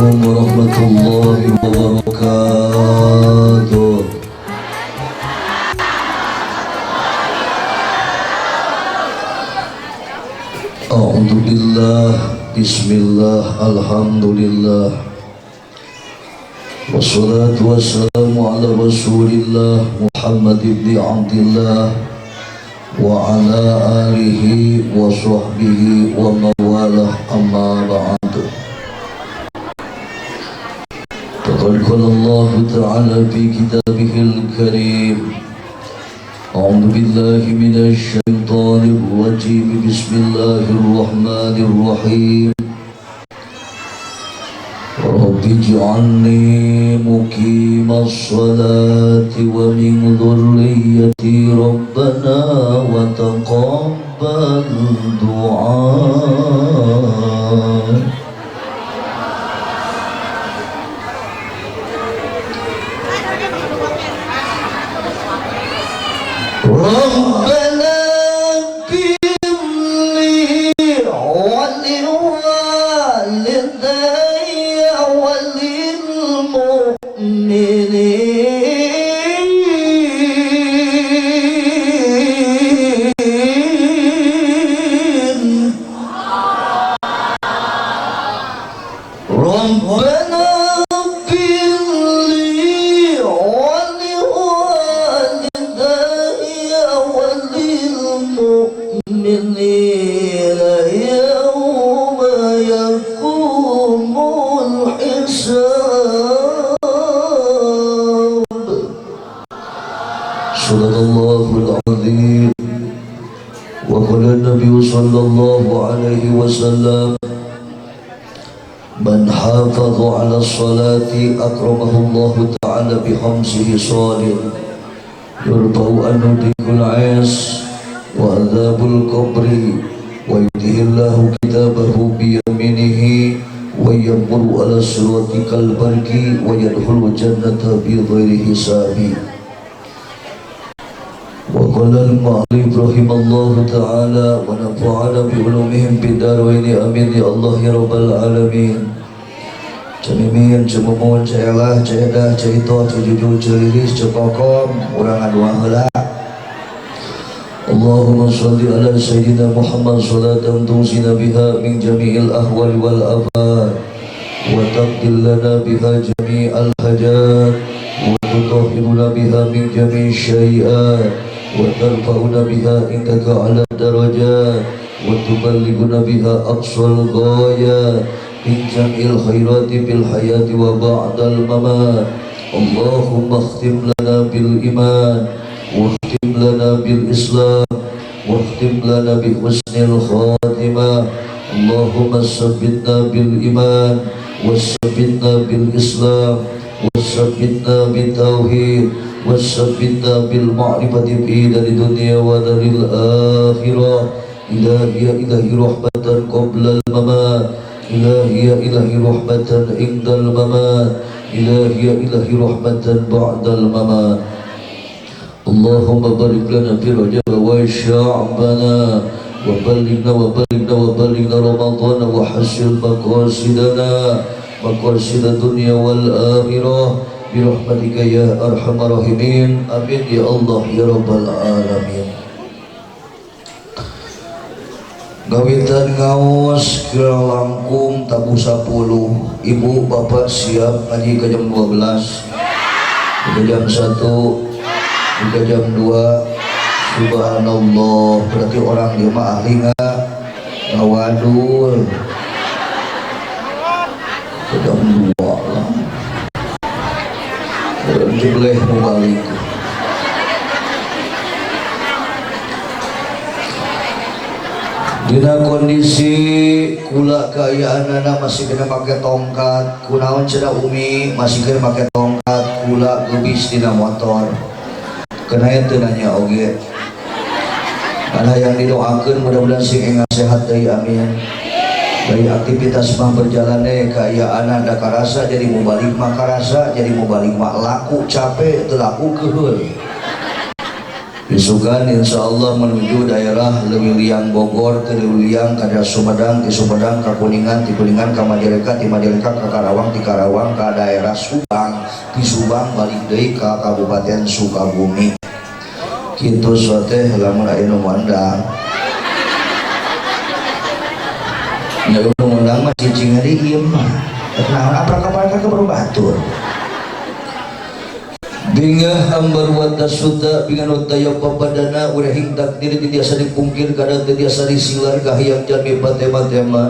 Assalamualaikum warahmatullahi wabarakatuh. A'udzubillah, bismillah, alhamdulillah, wassalatu wassalamu ala rasulillah Muhammad ibn Abdillah wa ala alihi wa sahbihi wa mawalah, amma ba'du. Faqad qala Allah ta'ala fi kitabihil karim, a'udzu billahi minasy syaithanir rajim, bismillahirrahmanirrahim. Rabbi ij'alni muqimas sholati wa min dhurriyyati rabbana wa taqabbal du'a. Rabbana firli wa liwalidayya wa lil mu'minin. Rabbana firli wa liwalidayya wa lil mu'minina yawma yaqumul hisab. Sadaqallahul azim. Wa qala an-nabiy sallallahu alaihi wasallam, man hafadha ala salati akramahu Allah ta'ala bi khamsihi salih yurfa'u anhu dikul ais wa adhabul qabri wa yudhillahu kitabahu bi yaminihi wa yamuru ala sirati kal barki wa yadkhulu jannata bi ghairi hisabi. Wa qala al-ma'alif rahimallahu ta'ala wa nafa'ana bi ulumihim bid darain, amin ya Allah ya rabbal alamin. Cemimin, cemumun, celah, cedah, cerita, cejujur, ceriris, cekokom, urangan dua heula. Allahumma salli ala Sayyidina Muhammad salatan tusina biha min jami'il ahwal wal afat wa taqdil lana biha jami'al hajat wa tutahhiruna biha min jami'i syai'at wa tarfa'una biha indaka ala darajat wa tuballighuna biha aqsal ghayat min jam'il khairati bil hayati wa ba'dal mamat. Allahumma khtim lana bil iman wa khtim lana bil islam wa khtim lana bi husnil khatimah. Allahumma sabbitna bil iman wa sabbitna bil islam wa sabbitna bil tauhid wa sabbitna bil ma'rifati fi dari dunia wa daril akhirah. Ilahi rahmatan qabla al mamat, ilahi rahmatan indal mamat, ilahi rahmatan ba'dal mamat. Allahumma barik lana fi Rajab wa Sya'bana wa ballighna Ramadan wa hasil maqasidana maqasid dunya wal akhirah bi rahmatika ya arhamar rahimin, amin ya Allah ya rabbal alamin. Gawitan ngaos ke langkung tabu 10. Ibu bapak siap ngaji ke jam 12, ke jam 1, ke jam 2. Subhanallah, berarti orang jemaah ahli ngawadul ke jam 2 lah. Berarti boleh mubalik. Dina kondisi kula kaayaan masih kena pakai tongkat, kunaon cenah Umi masih kena pakai tongkat, kula gebis dina motor. Kena teu nanya oge. Karena yang didoakeun mudah-mudahan sing engah sehat deui, amin. Dari aktivitas mah berjalan kaayaan da karasa jadi mubalik mah karasa, jadi mubalik mah laku capek teu laku keheul. Besokan insyaallah menuju daerah Leuwiliang Bogor, ke Leuwiliang ke Sumedang, di Sumedang ke Kuningan, di Kuningan ke Majalengka, di Majalengka ke Karawang, di Karawang ke daerah Subang, di Subang balik deui ke Kabupaten Sukabumi. Kitu teh lamun aya nu mandang. Nya nu mandang mah cicing hari ieu mah. Naon aprakah baru batur. Bingah ambar wata suta bingan utaya papadana urahing takdir tiasa dipungkir kada tiasa disilar kahiyang jami patema-tema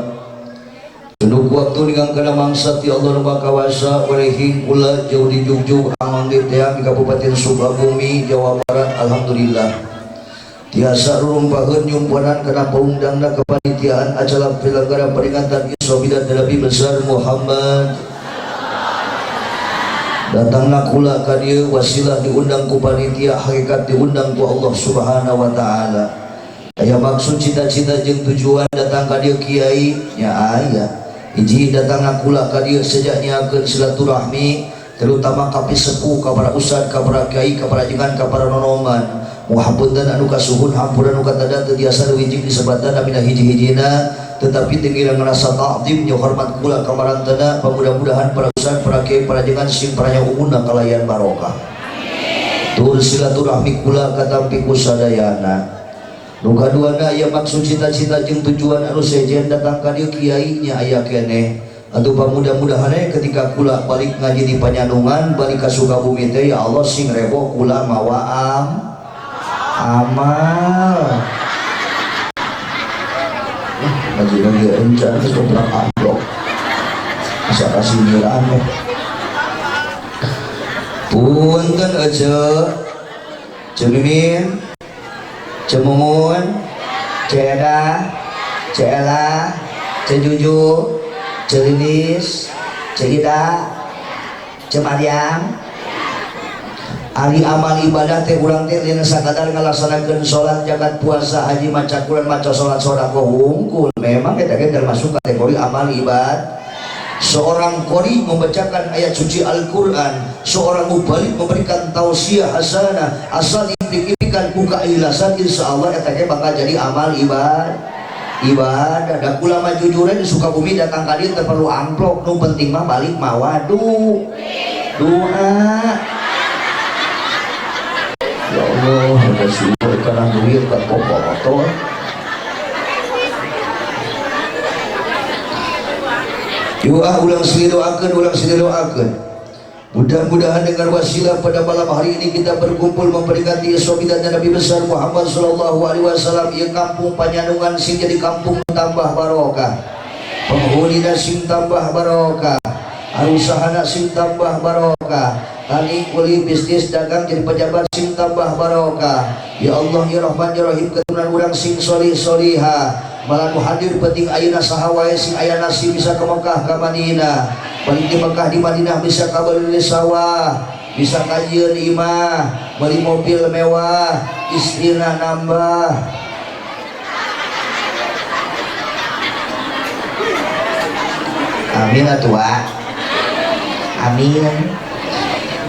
duduk waktu dengan kana mangsa ti Allah nu kawasa urahing kula jauh di Jugjug amang di Teang di Kabupaten Sukabumi Jawa Barat. Alhamdulillah tiasa rurumpakeun nyumpanan kana paundangna kepanitiaan acara penyelenggara peringatan Isra Milad Nabi besar Muhammad. Datangna kula ka dieu wasilah diundang ku panitia, hakikat diundang ku Allah Subhanahu wa taala. Aya maksud cita-cita jeung tujuan datang ka dieu kiai nya aya. Hiji datangna kula ka dieu sejak nyakeun silaturahmi terutama ka sepuh, ka para ustad, ka para kiai, ka para jengan, ka para nonoman. Muhammadan anu kasuhun hampura anu katada teu tiasa wijing disebatan amina hiji-hijina tetapi tinggal ngerasa ta'zim nya hormat kula ka marantana. Mudah-mudahan para ustad, para kiai, para jengan sing paranya umumna kalayan barokah. Tur silaturahmi kula katampi ku sadayana. Nu kaduana aya maksud cita-cita jeung tujuan anu sejen datang ka dieu kiai nya aya keneh. Atuh mudah-mudahan ketika kula balik ngaji di Panyandungan balik ka Sukabumi teh ya Allah sing rebo kula mawa amal. Ngaji lagi encan geus beberapa amplop. Asa kasih nyiraan we. Punten ece Cemimin, Cemumun, Ceda, Cela, Cejuju, Celinis, Celida, Cemariam. Ari amal ibadah teh urang teh dina sakadar ngalaksanakeun salat, zakat, puasa, haji, maca Quran, maca salat, sedekah hungkul. Memang eta ge termasuk kategori amal ibadah. Seorang qori membacakan ayat suci Al-Qur'an, seorang mubalik memberikan tausiah hasanah, asal dipikirkan ku keikhlasan insyaallah eta ge bakal jadi amal ibadah. Da kula mah jujuran di Sukabumi datang ka dieu teu perlu amplop, nu penting mah balik mawa doa. Ya Allah, ada syukur karena duit kan kotor. Ulang sini doakan. Mudah-mudahan dengan wasilah pada malam hari ini kita berkumpul memperingati Isra Milad Nabi besar Muhammad sallallahu alaihi wasallam. Ieu kampung Panyandungan sing jadi kampung tambah barokah. Penghunina sing tambah barokah. Usahana sing tambah barokah. Tani kuli bisnis dagang jadi pejabat sing tambah barokah. Ya Allah ya Rahman ya Rahim keturunan urang sing solih-solihah. Malah nu hadir penting ayeuna saha wae sing aya nasib bisa ke Mekah ka Madinah. Balik di Mekah di Madinah bisa ka beli sawah, bisa kajian imah, beli mobil mewah, istrina nambah. Amin atua. Amin.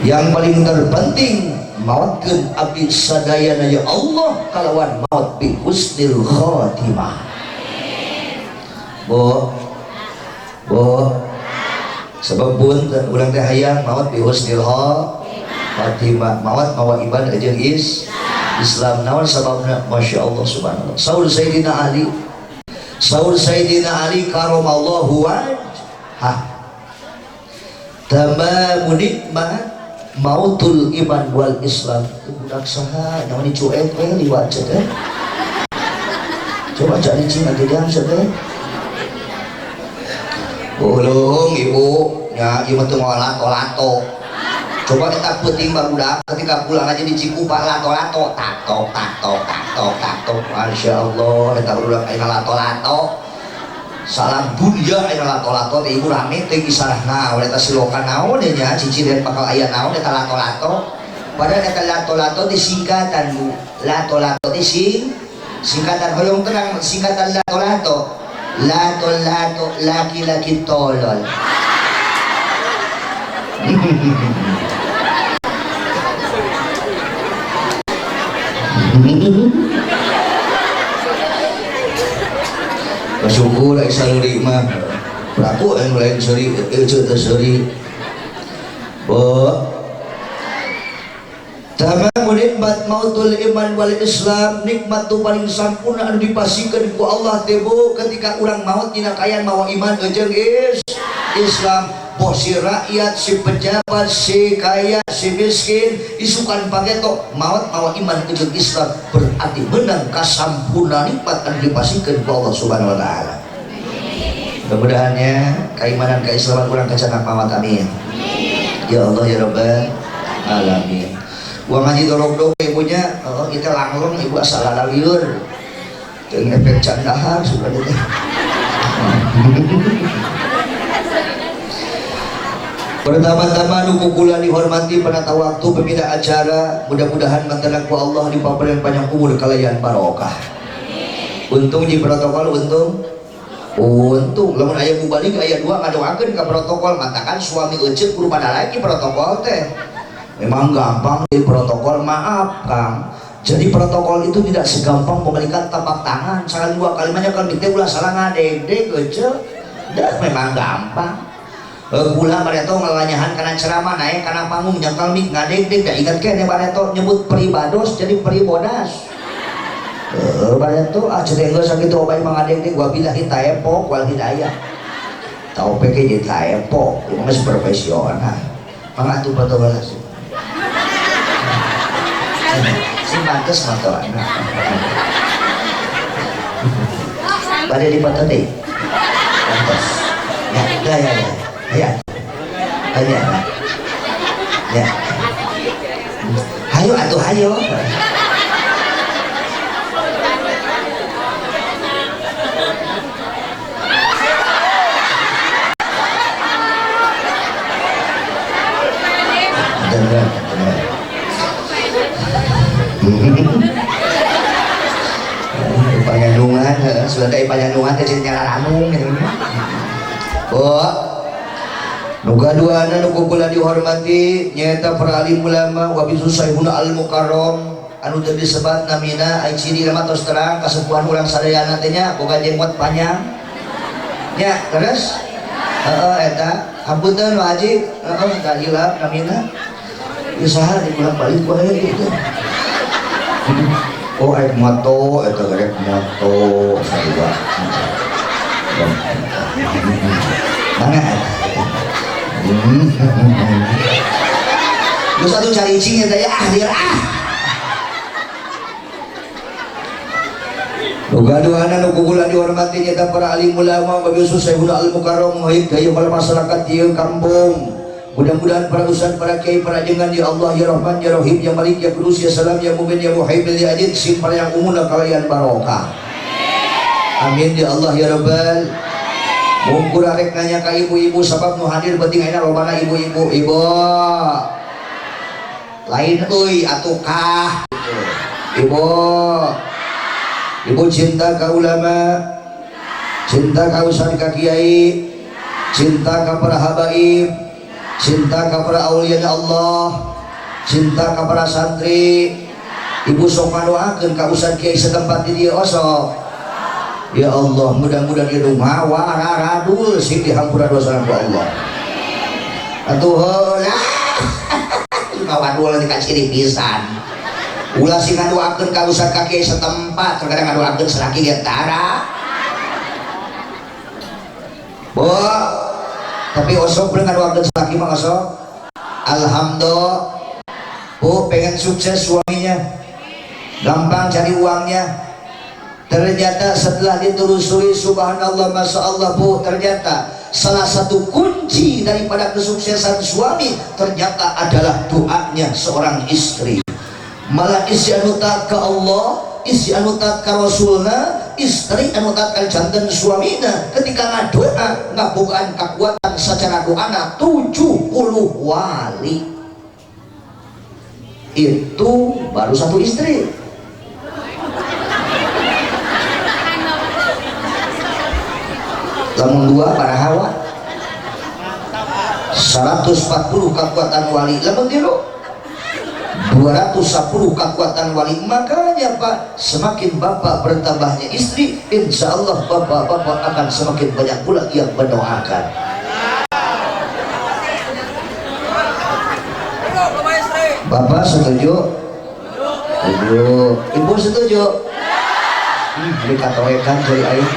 Yang paling terpenting mautkeun abdi sadayana ya Allah kalawan maut bi husnil khatimah. Bo sebab punten urang teh hayang maut bi husnil khatimah. Maut mawa ibadah jeung Islam naon sababna? Masya Allah subhanallah. Saur Sayyidina Ali karamallahu wajhah tamamun nikmat mautul iman wal Islam. Budak saha namanya cuek we liwat teh. Coba cari cing nanti dia teh. Bolong ibu nya ieu mah teu lato-lato. Coba kita peuting barudak ketika pulang aja di Cikupa lato-lato tato. Masyaallah eta barudak aya lato-lato. Salam dunia aya lato-lato teh ibu rame teh kisahna eta silokan naon nya ciciren bakal aya naon eta lato-lato. Padahal eta lato-lato disingkatan Bu. Lato-lato singkatan hoyong terang singkatan lato-lato. Lato-lato laki-laki tolol. Bersyukur ai sareurik mah aku anu lain seuri ece teh seuri tamam nikmat mautul iman wal islam, nikmat tu paling sampurna anu dipasikeun ku Allah teh Bu ketika urang maut dina kayan mawa iman jeung Islam. Si rakyat, si pejabat, si kaya, si miskin isukan pageto maut mawa iman jeung Islam berarti menang kasampurna nikmat anu dipasikeun ku Allah Subhanahu wa taala. Mudah-mudahannya keimanan keislaman kurang kecanak mawat amin. Ya Allah ya Rabbal alamin. Gua ngaji dorong-dorong ibunya, kita langlong ibu asal liur dengan efek candahar sudah itu. Pertama-tama nu kula dihormati penata waktu pembina acara, mudah-mudahan mantenan ku Allah dipabarian panjang umur kalayan barokah. Untung di protokol untung lamun aya mubalik aya dua ngadoakeun ka protokol matakan suami eceuk kudu pada lagi protokol teh. Memang gampang di protokol, maaf Kang. Jadi protokol itu tidak segampang memberikan tapak tangan salah dua kalimatnya kan kita ulah salah ngadeg-deg eceuk. Dah memang gampang. Gula bareto ngalanyahan kana ceramah naik kana panggung nyangkal mik ngadeg-deg da ingat keneh bareto nyebut peribados jadi peribodas. Bareto cenah geus sakitu obai mangadeg-deg wa billahi taepok wal hidayah. Tau peke jadi taepok, ieu mah profesional. Mangga atuh protokol sih. Si bagus motor anak. Pada di foto deh. Bagus. Ya. Ya. Hayo atuh hayo. Panyandungan sudah kayak panyandungan teh nyala ranung gitu. Nuga duana nu kula dihormati nyaeta para alim ulama wa bisu sayyiduna al mukarram anu teu disebat namina ai ciri mah tos terang kasepuhan urang sadayana teh nya boga jenggot panjang. Nya terus eta ampunten Pak Haji tah hilap namina. Ieu saha dibolak-balik wae gitu. Oh air moto eta garek moto sarua. Mana? Lu satu cari cing ya dia Gaduhana nu kula dihormati nyata para alim ulama bagi Sayyidul Al Mukarram muhib daya para masyarakat di kampung. Mudah-mudahan para ustaz, para kiai, para jengan ya Allah ya Rahman ya Rahim ya Malik ya Qudus ya Salam ya Mu'min ya Muhaimin ya Adid sim para yang umumna kalian barokah. Amin ya Allah ya Rabbal. Mungkur arek nanya ka ibu-ibu sabab nu hadir penting ayeuna lobana ibu-ibu. Ibu. Lain euy atuh kah. Ibu. Ibu cinta ka ulama, cinta ka ustaz ka kiai, cinta ka para habaib, cinta ka para aulia Allah, cinta ka para santri. Ibu sok ngadoakeun ka ustaz kiai setempat di dieu osok. Ya Allah, mudah-mudahan di rumah wararadul sing dihampura dosa ku Allah. Atuh heula. Ngawadul di kaciri pisan. Ulah sing ngadoakeun ka ustaz ka kiai setempat, terkadang ngadoakeun salaki di antara. Bo, tapi osok belum ngadoakeun salaki mah osok. Alhamdulillah. Bu pengen sukses suaminya. Gampang cari uangnya. Ternyata setelah ditelusuri subhanallah masya Allah Bu, ternyata salah satu kunci daripada kesuksesan suami ternyata adalah doanya seorang istri. Malah isi anu taat ka Allah, isi anu taat ka Rasulna, istri anu taat ka janten suamina ketika ngadoa ngabogaan kekuatan secara doana 70 wali. Itu baru satu istri. Lamun dua para hawa 140 kekuatan wali. Lamun tilu 210 kekuatan wali. Makanya Pak, semakin bapak bertambahnya istri, insya Allah bapak-bapak akan semakin banyak pula yang mendoakan. Bapak setuju? Setuju. Ibu setuju? Beli katoekan jadi aing.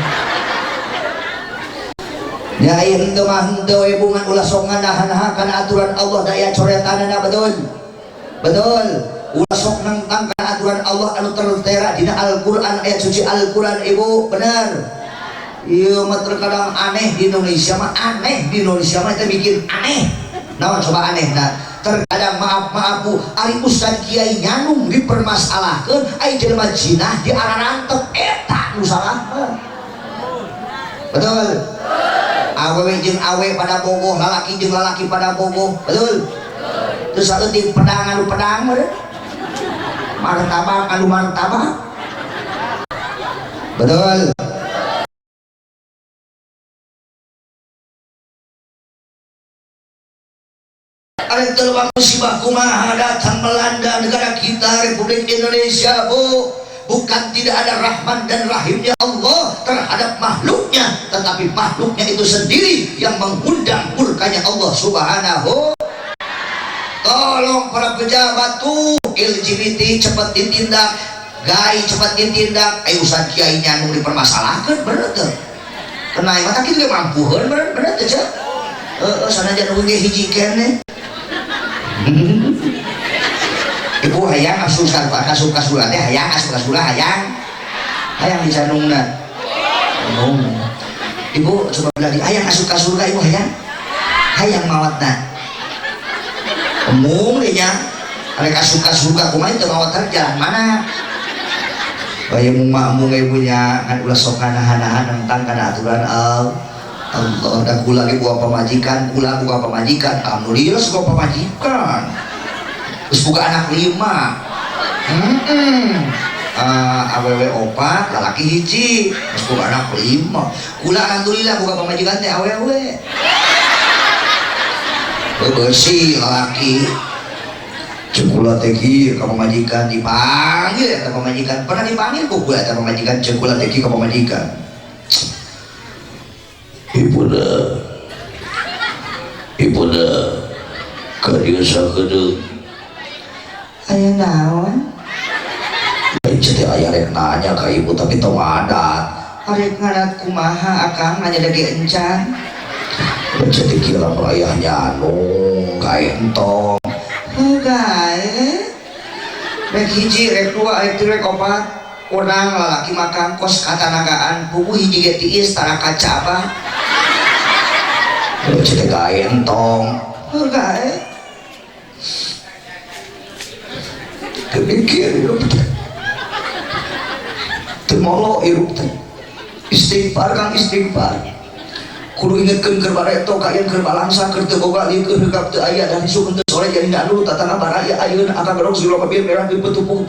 Ya henteu mah henteu we bungan ulah sok nganahan kana aturan Allah daya coretanana betul. Betul. Ulah sok nentang kana aturan Allah anu tertera dina Al-Qur'an, ayat suci Al-Qur'an Ibu, benar. Ieu mah terkadang aneh di Indonesia mah, aneh di Indonesia mah teh bikin aneh. Naon coba anehna? Terkadang maaf Bu, ari Ustad Kiai nyandung dipermasalahkeun, ai jelema jinah diararantep eta nu salah. Betul. Awewe jeung awe pada bogoh, lalaki jeung lalaki pada bogoh, betul. Terus leutik pedang anu pedang meureun. Martabak anu martabak. Betul. Ada terbang musibah kumaha datang melanda negara kita Republik Indonesia Bu. Bukan tidak ada rahman dan rahimnya Allah terhadap makhluknya, tetapi makhluknya itu sendiri yang mengundang murkanya Allah Subhanahu. Tolong para pejabat tuh LGBT cepat ditindak, gai cepat ditindak. Ayo Ustad Kiai nyandung dipermasalahkan bener tuh. Kenai mata kita mampuhan bener tuh cak. Sana jangan nunggu hiji kene. Ibu hayang asukan Pak kasur-kasuran teh hayang asukan hayang dicanungna. Ibu coba bilang hayang asukan Ibu hayang mawatna. Umum deh nya. Ada kasuka-suka kumaha teu mawat jalan mana? Bayi mung ibunya kan ulah sok hanahan tentang kana aturan Allah. Dan kula ge buah pamajikan, alhamdulillah suka pamajikan. Terus buka anak 5. Awewe 4, lalaki hiji. Terus buka anak 5. Kula alhamdulillah buka pamajikan teh awewe. Bersih lalaki. Cekula teh kieu ka pamajikan dipanggil eta pamajikan. Pernah dipanggil ku kula eta pamajikan cekula teh kieu ka pamajikan. Ibuna kadieu sakedeung aya naon? Lain jadi aya rek nanya ka ibu tapi teu ngadat. Arek ngadat kumaha akang nanya dage encan. Jadi kira rayah nyandung gae entong. Gae. Rek hiji, rek dua, rek tilu, rek opat. Urang lalaki makan kos katanagaan puguh hiji ge tiis tara kaca apa. Jadi gae entong. Gae. Kepikir hidup teh temolo hidup teh istighfar kang istighfar kudu ingetkeun keur bareto kayen keur balangsa keur teu boga lieu keur hegap teu aya dan isuk teu sore jadi danu tatana baraya ayeuna akang gerong silo kabir merah di petupuk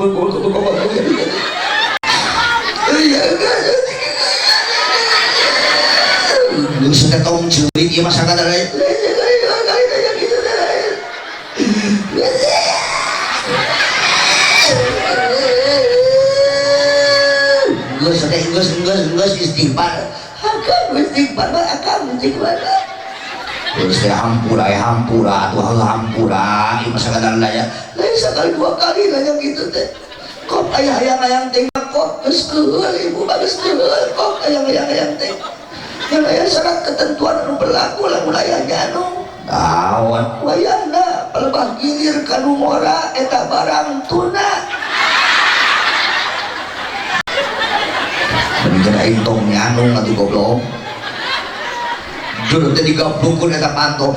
geus ketong ceurik ieu mah sakadar Gus istighfar terus teh hampura tuh hampura ieu mah sakadar daya lain sakali 2 kali nanya gitu teh kok hayang teh kok geus keul ibu bagus keul kok hayang teh yang aya syarat ketentuan anu berlaku lamun aya nyanu naon wayahna palebah gilir ka nu mora eta barang tuna. Kena intong nyandung atuh goblok. Jur teh digablukeun eta panto.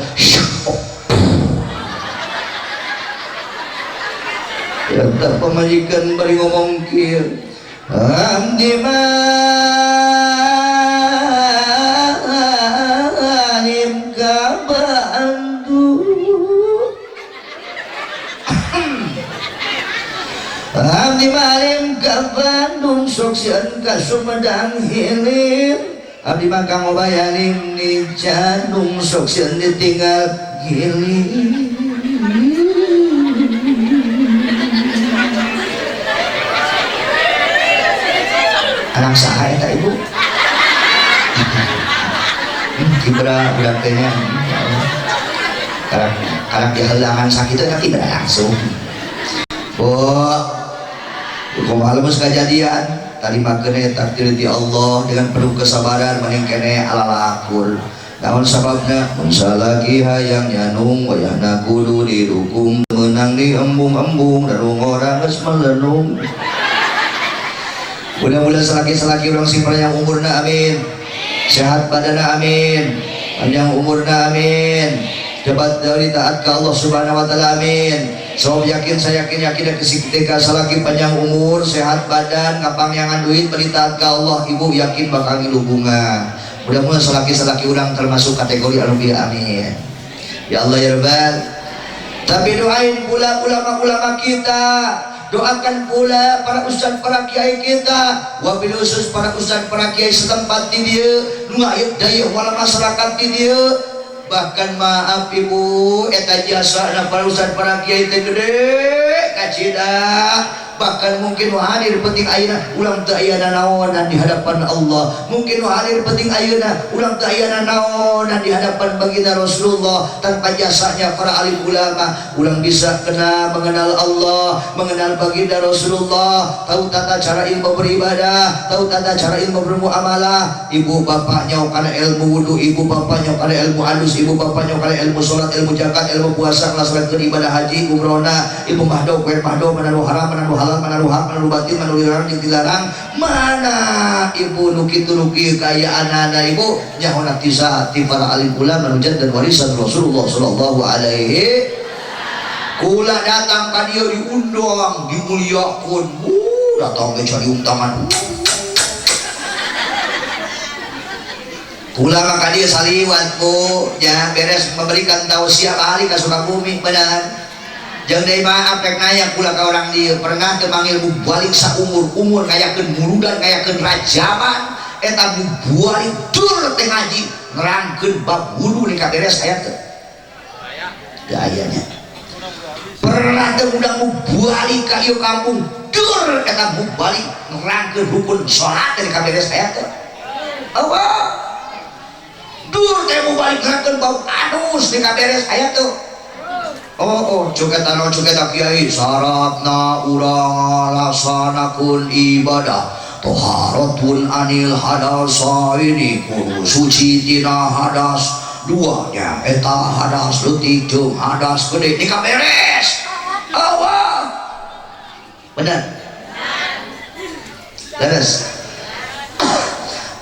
Eta pamajikan bari ngomong kieu. Abdi manim ka Bandung. Abdi manim ka Bandung sok sieun ka Sumedang hilir. Abdi mah kang ngobayanin di Jandung sok sieun ditinggal gilir. anak saha eta ibu kibra budak teh nya karena kehilangan sakit itu nanti langsung kumaha lemes kejadian tadi makanya takdir di Allah dengan penuh kesabaran mending kene alalakul namun sababna mensalaki hayang nyanung wayahna kudu didukung menang di embung-embung dan orang geus melenung mudah-mudahan selaki-selaki orang simpel yang umurna amin sehat badana amin panjang umurna amin cepat dari taat ke Allah subhanahu wa ta'ala amin so yakin saya yakin ketika salaki panjang umur sehat badan ngapangyangan duit beli taat ke Allah ibu yakin bakal ngilu bunga mudah-mudahan salaki-salaki orang termasuk kategori anubiya amin ya Allah ya Rabbal tapi doain pula ulama-ulama kita doakan pula para ustaz para kiai kita wabil khusus para ustaz para kiai setempat di dia ngayut daya wala masyarakat di dia bahkan maaf ibu eta jasa na para ustaz para kiai teh gede kacida bahkan mungkin hadir penting ayeuna ulang teu aya naonan di hadapan Allah mungkin hadir penting ayeuna ulang teu aya naonan di hadapan baginda Rasulullah tanpa jasanya para alim ulama ulang bisa kena mengenal Allah mengenal baginda Rasulullah tahu tata cara ilmu beribadah tahu tata cara ilmu bermuamalah ibu bapaknya kana ilmu wudu ibu bapaknya kana ilmu halus ibu bapaknya kana ilmu salat ilmu zakat ilmu puasa ngelaksanakeun ibadah haji umrohna ibu mahdo kue mahdo manaru haram manaru halal manaru hak manaru batin manaru dilarang yang dilarang mana ibu nuki kaya anak-anak ibu nyahona tisa ti para alim ulama manujat dan warisan Rasulullah sallallahu alaihi kula datang ka dieu diundang dimuliakeun datang ge cari tangan kula maka dia saliwat bu ya beres memberikan tausiah ahli ka Sukabumi benar jeung deui maaf rek nanya kula ka orang dieu pernah teu manggil balik saumur ngayakeun muludan ngayakeun rajaman eta balik tur teh ngaji nerangkeun bab wudu nih kaberes aya teu ayanya pernah teu udang balik ka ieu kampung tur eta balik nerangkeun rukun salat nih kaberes aya teu Allah dur teh balik nerangkeun bab anus nih kaberes aya teu cuketana kiai syaratna urang laksanakeun ibadah toharatun anil hadasaini kudu suci tina hadas duanya eta hadas leutik jeung hadas gede nika beres Allah bener beres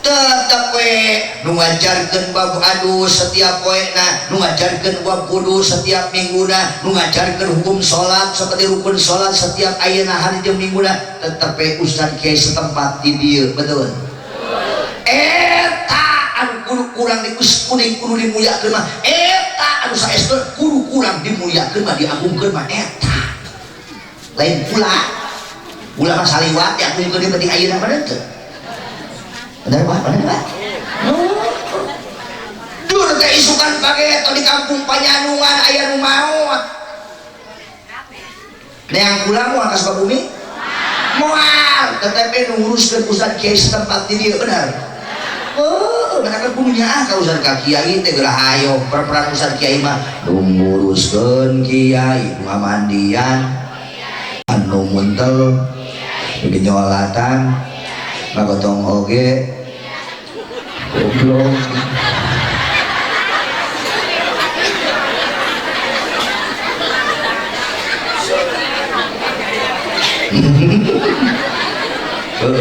tetep we nu ngajarkeun bab adus setiap poena nu ngajarkeun bab wudu setiap mingguna nu ngajarkeun hukum salat seperti rukun salat setiap ayeuna hari jeung mingguna tetep we ustaz kiai setempat di dieu betul eta anu kudu kurang kuning kudu dimuliakeun mah eta anu saestu kudu kurang dimuliakeun mah diagungkeun mah eta lain pula ulama saliwat diagungkeun di penting ayeuna mah teu bener pak dur teh isukan pake atau di kampung Panyanungan aya nu maot neang pulang moal ka Sukabumi moal tetapi nu nguruskeun ustaz kiai setempat di dieu bener bener punya ka ustaz ka kiai teh geura hayo perperan ustaz kiai mah nu nguruskeun kiai nu ngamandian anu muntel nu nyolatan ngagotong oge goblok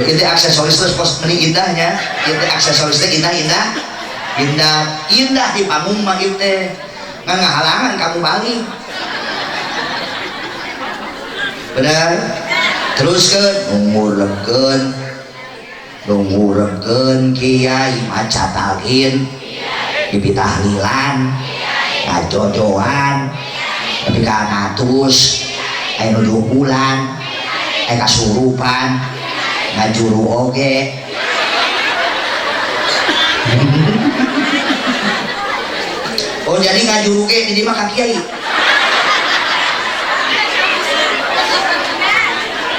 itu aksesoris terus pos meni indahnya itu aksesorisnya indah di panggung mah itu nggak ngahalangan kamu balik benar teruskeun nungurengkeun kiai macatalkeun dipitahlilan ngajojoan tapi ka 100 aya nu 2 bulan aya kasurupan ngajuru oge oh jadi ngajuru ge di mah ka kiai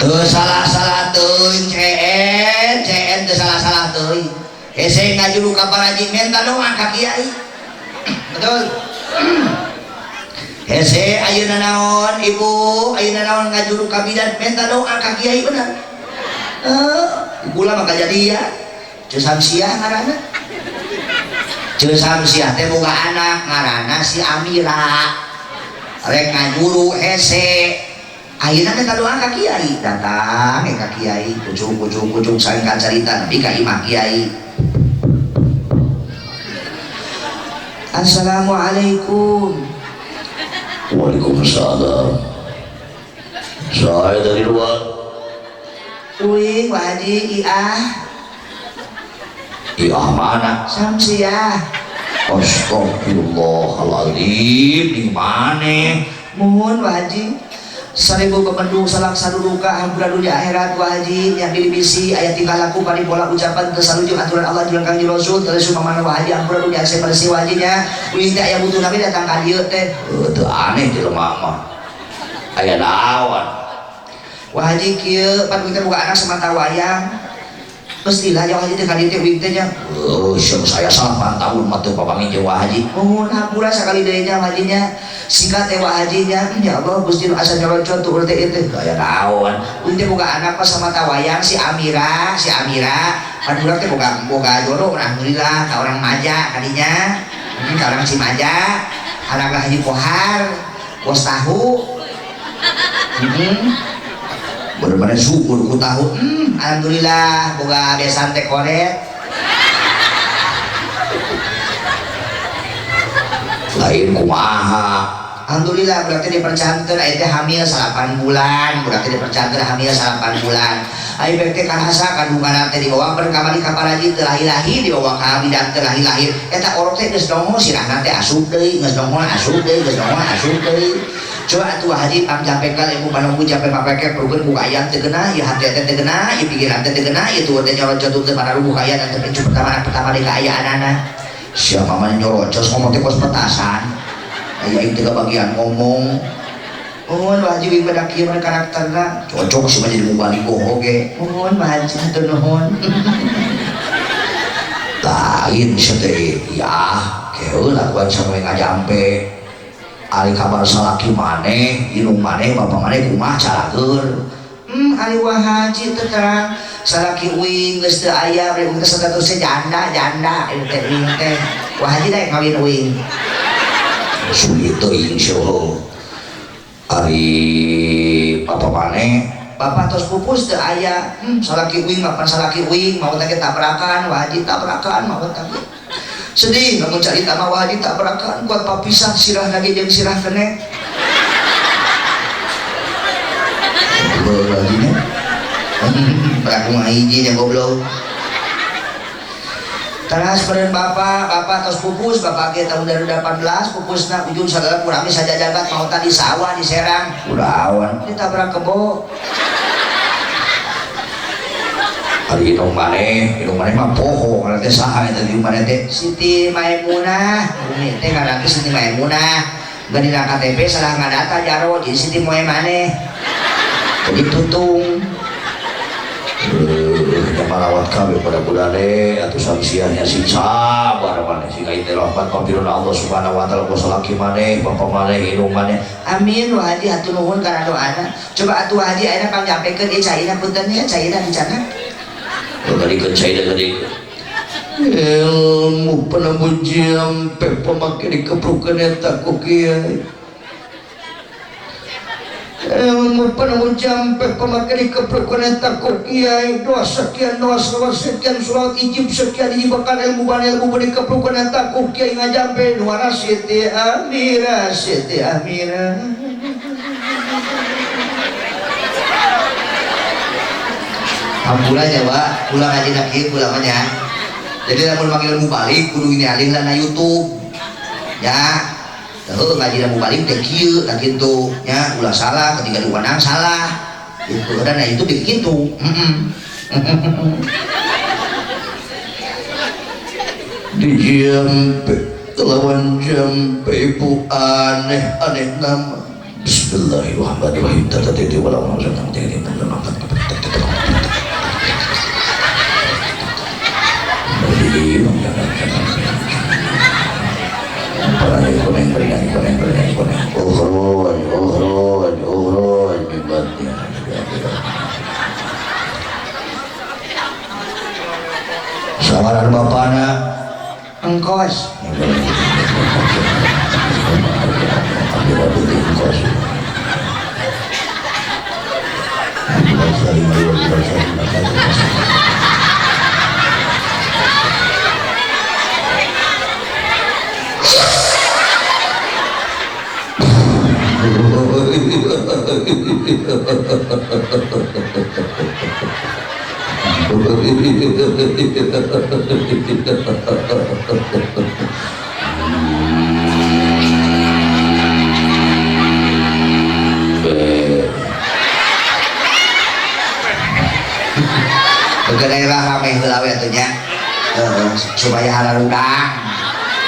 teu salah-salah teuing CN hese ngajuru ka paraji minta doa ka kiai betul hese ayeuna naon ibu ayeuna naon ngajuru ka bidan minta doa ka kiai bener ibu lah maka jadi ya Ceu Samsiah ngaranna Ceu Samsiah teh boga anak ngaranna si Amira rek ngajuru hese ayeuna minta doa ka kiai datang ka kiai kucung saling kacarita nepi ka imah kiai. Assalamualaikum. Waalaikumsalam. Saya dari luar. Uing Pak Haji Iya mana? Samsiah. Astagfirullahaladzim. Di mana? Mohon Pak Haji 1000 kependung salak saduduka hampura dunia akhirat Pak Haji yang dilibisi ayat tingkah laku pada pola ucapan tersalujung aturan Allah juga Kangjeng Rasul terus sumamana Pak Haji hampura dunia akhirat pada si wajinya uing teh aya butuh nabi datang ka dieu teh teu aneh di lemah mah aya naon Pak Haji kieu pan kita buka anak semata wayang pastilah yang Haji teh ka dieu teh uing teh nya saya 8 tahun mah teu papanggih jeung Wah Haji mohon hampura sakali deui nya Hajinya singkat teh Wah Hajinya ya Allah Gusti asa nyolocot tuh teh itu aya naon uing teh boga anak pas semata wayang si Amira pan urang teh boga jodoh alhamdulillah ka orang Maja kadinya ka orang Cimaja anak Haji Pohar bos tahu bener-bener syukur ku tahu alhamdulillah boga besan teh koret lain kumaha alhamdulillah berarti dipercanten aya teh hamil 8 bulan berarti dipercanten hamil 8 bulan aya berarti kahasa kandungan teh dibawa perkamari ka paraji teu lahi-lahi dibawa ka bidan teu lahi-lahi eta orok teh geus dongol sirahna teh asup deui geus dongol asup deui geus dongol asup deui coba atuh Haji pamjapekal ilmu panunggu jape papeke perugeun buka ayam teu geuna ieu hati teh teu geuna ieu pikiran teh teu geuna ieu tuh teh nyorocot teh pada rubuh aya dan teh pertama di kaayaanana siapa mah nyorocos ngomong teh kos petasan aya itu bagian ngomong mohon Pak Haji wing badak kieu karakterna cocok sih mah jadi mubaligo oge mohon Pak Haji hatur nuhun lain teh ya keun lakukan sampai ngajampe ari kabar salaki maneh inung maneh bapak maneh kumaha carakeun ari Wah Haji teh terang salaki uing geus teu aya bari geus statusna janda ieu teh uing teh Wah Haji daek ngawin uing sulit teuing insyaallah ari bapak maneh bapak tos pupus teu aya salaki uing mapan salaki uing mau teh tabrakan Wah Haji tabrakan mau teh sedih namun carita mah Wah Haji tabrakan kuat papisah sirah lagi jeung sirah kene lagi Praku hiji nya goblok. Teras peren bapak tos pupus, bapak ge tahun 2018 pupusna ujung sagala kurangnya saja jagat mau tadi sawah di Serang. Udawan Ditabrak kebo. ari inung maneh mah poho kana teh saha eta di maneh teh Siti Maimunah, umi teh ngaranna Siti Maimunah. Gak dina KTP salah ngadata jaro jadi Siti Moe maneh. Jadi tutung. malawat kami pada budane atau samsiannya sing sabar maneh sing kain rahmat pampiran Allah Subhanahu wa taala kusalaki maneh bapak maneh inung maneh amin. Wah Haji hatur nuhun kana doana. Coba atuh Haji ayeuna pangjampekeun ieu caina punten ya caina dicana. Gadikeun caina gadikeun ilmu penemu jampe pemake dikeprukeun eta ku kiai ilmu penemu jampe pemake dikeprukeun eta ku kiai doa sekian surat ijib sekian ibakan ilmu dikeprukeun eta ku kiai ngajampe nuara Siti Amira Ampulanya Pak, pulang aja nakir pulangannya. Jadi lamun manggil ilmu balik kudu ini alih lana YouTube. Ya. Tuh ngaji ilmu balik teh kieu tah kitu nya ulah salah ketika diwanang salah. Itu dan itu begitu. Di jampe lawan jampe ibu aneh nama. Bismillahirrahmanirrahim. Tadi walau jangan Nawaran bapana engkos. Ke daerah ramai heula we atuh nya. Supaya hararudang.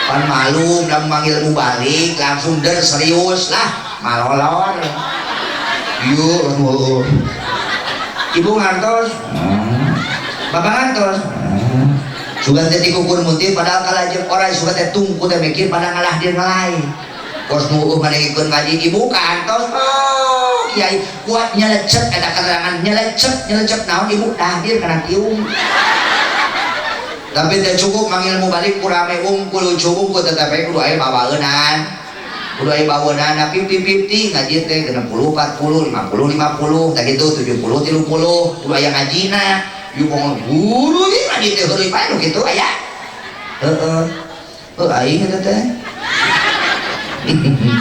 Pan malu dan manggil mu balik langsung der serius lah malolor. Yuk. Ibu ngantos. Bapak ngantos. Sugan teh dikukur muntih padahal kalajeng orang sugan teh tungku teh mikir pada ngalah dia ngelai. Kos nuuh manehikeun ngaji ibu kantos. Kiai kuat nyelecep ada keterangan nyelecep naon ibu hadir kana tiung. Tapi teh cukup manggil mu balik kurame kudu cukup ku tetapi kudu aya bawaeunan. Kudu aya bawaeunan na 50-50 ngaji teh 60 40 50 50 tah kitu 70 30 kudu aya ngajina. Ieu mah guru ieu ngaji teh heureui bae nu kitu aya. Heeh. Aing eta teh.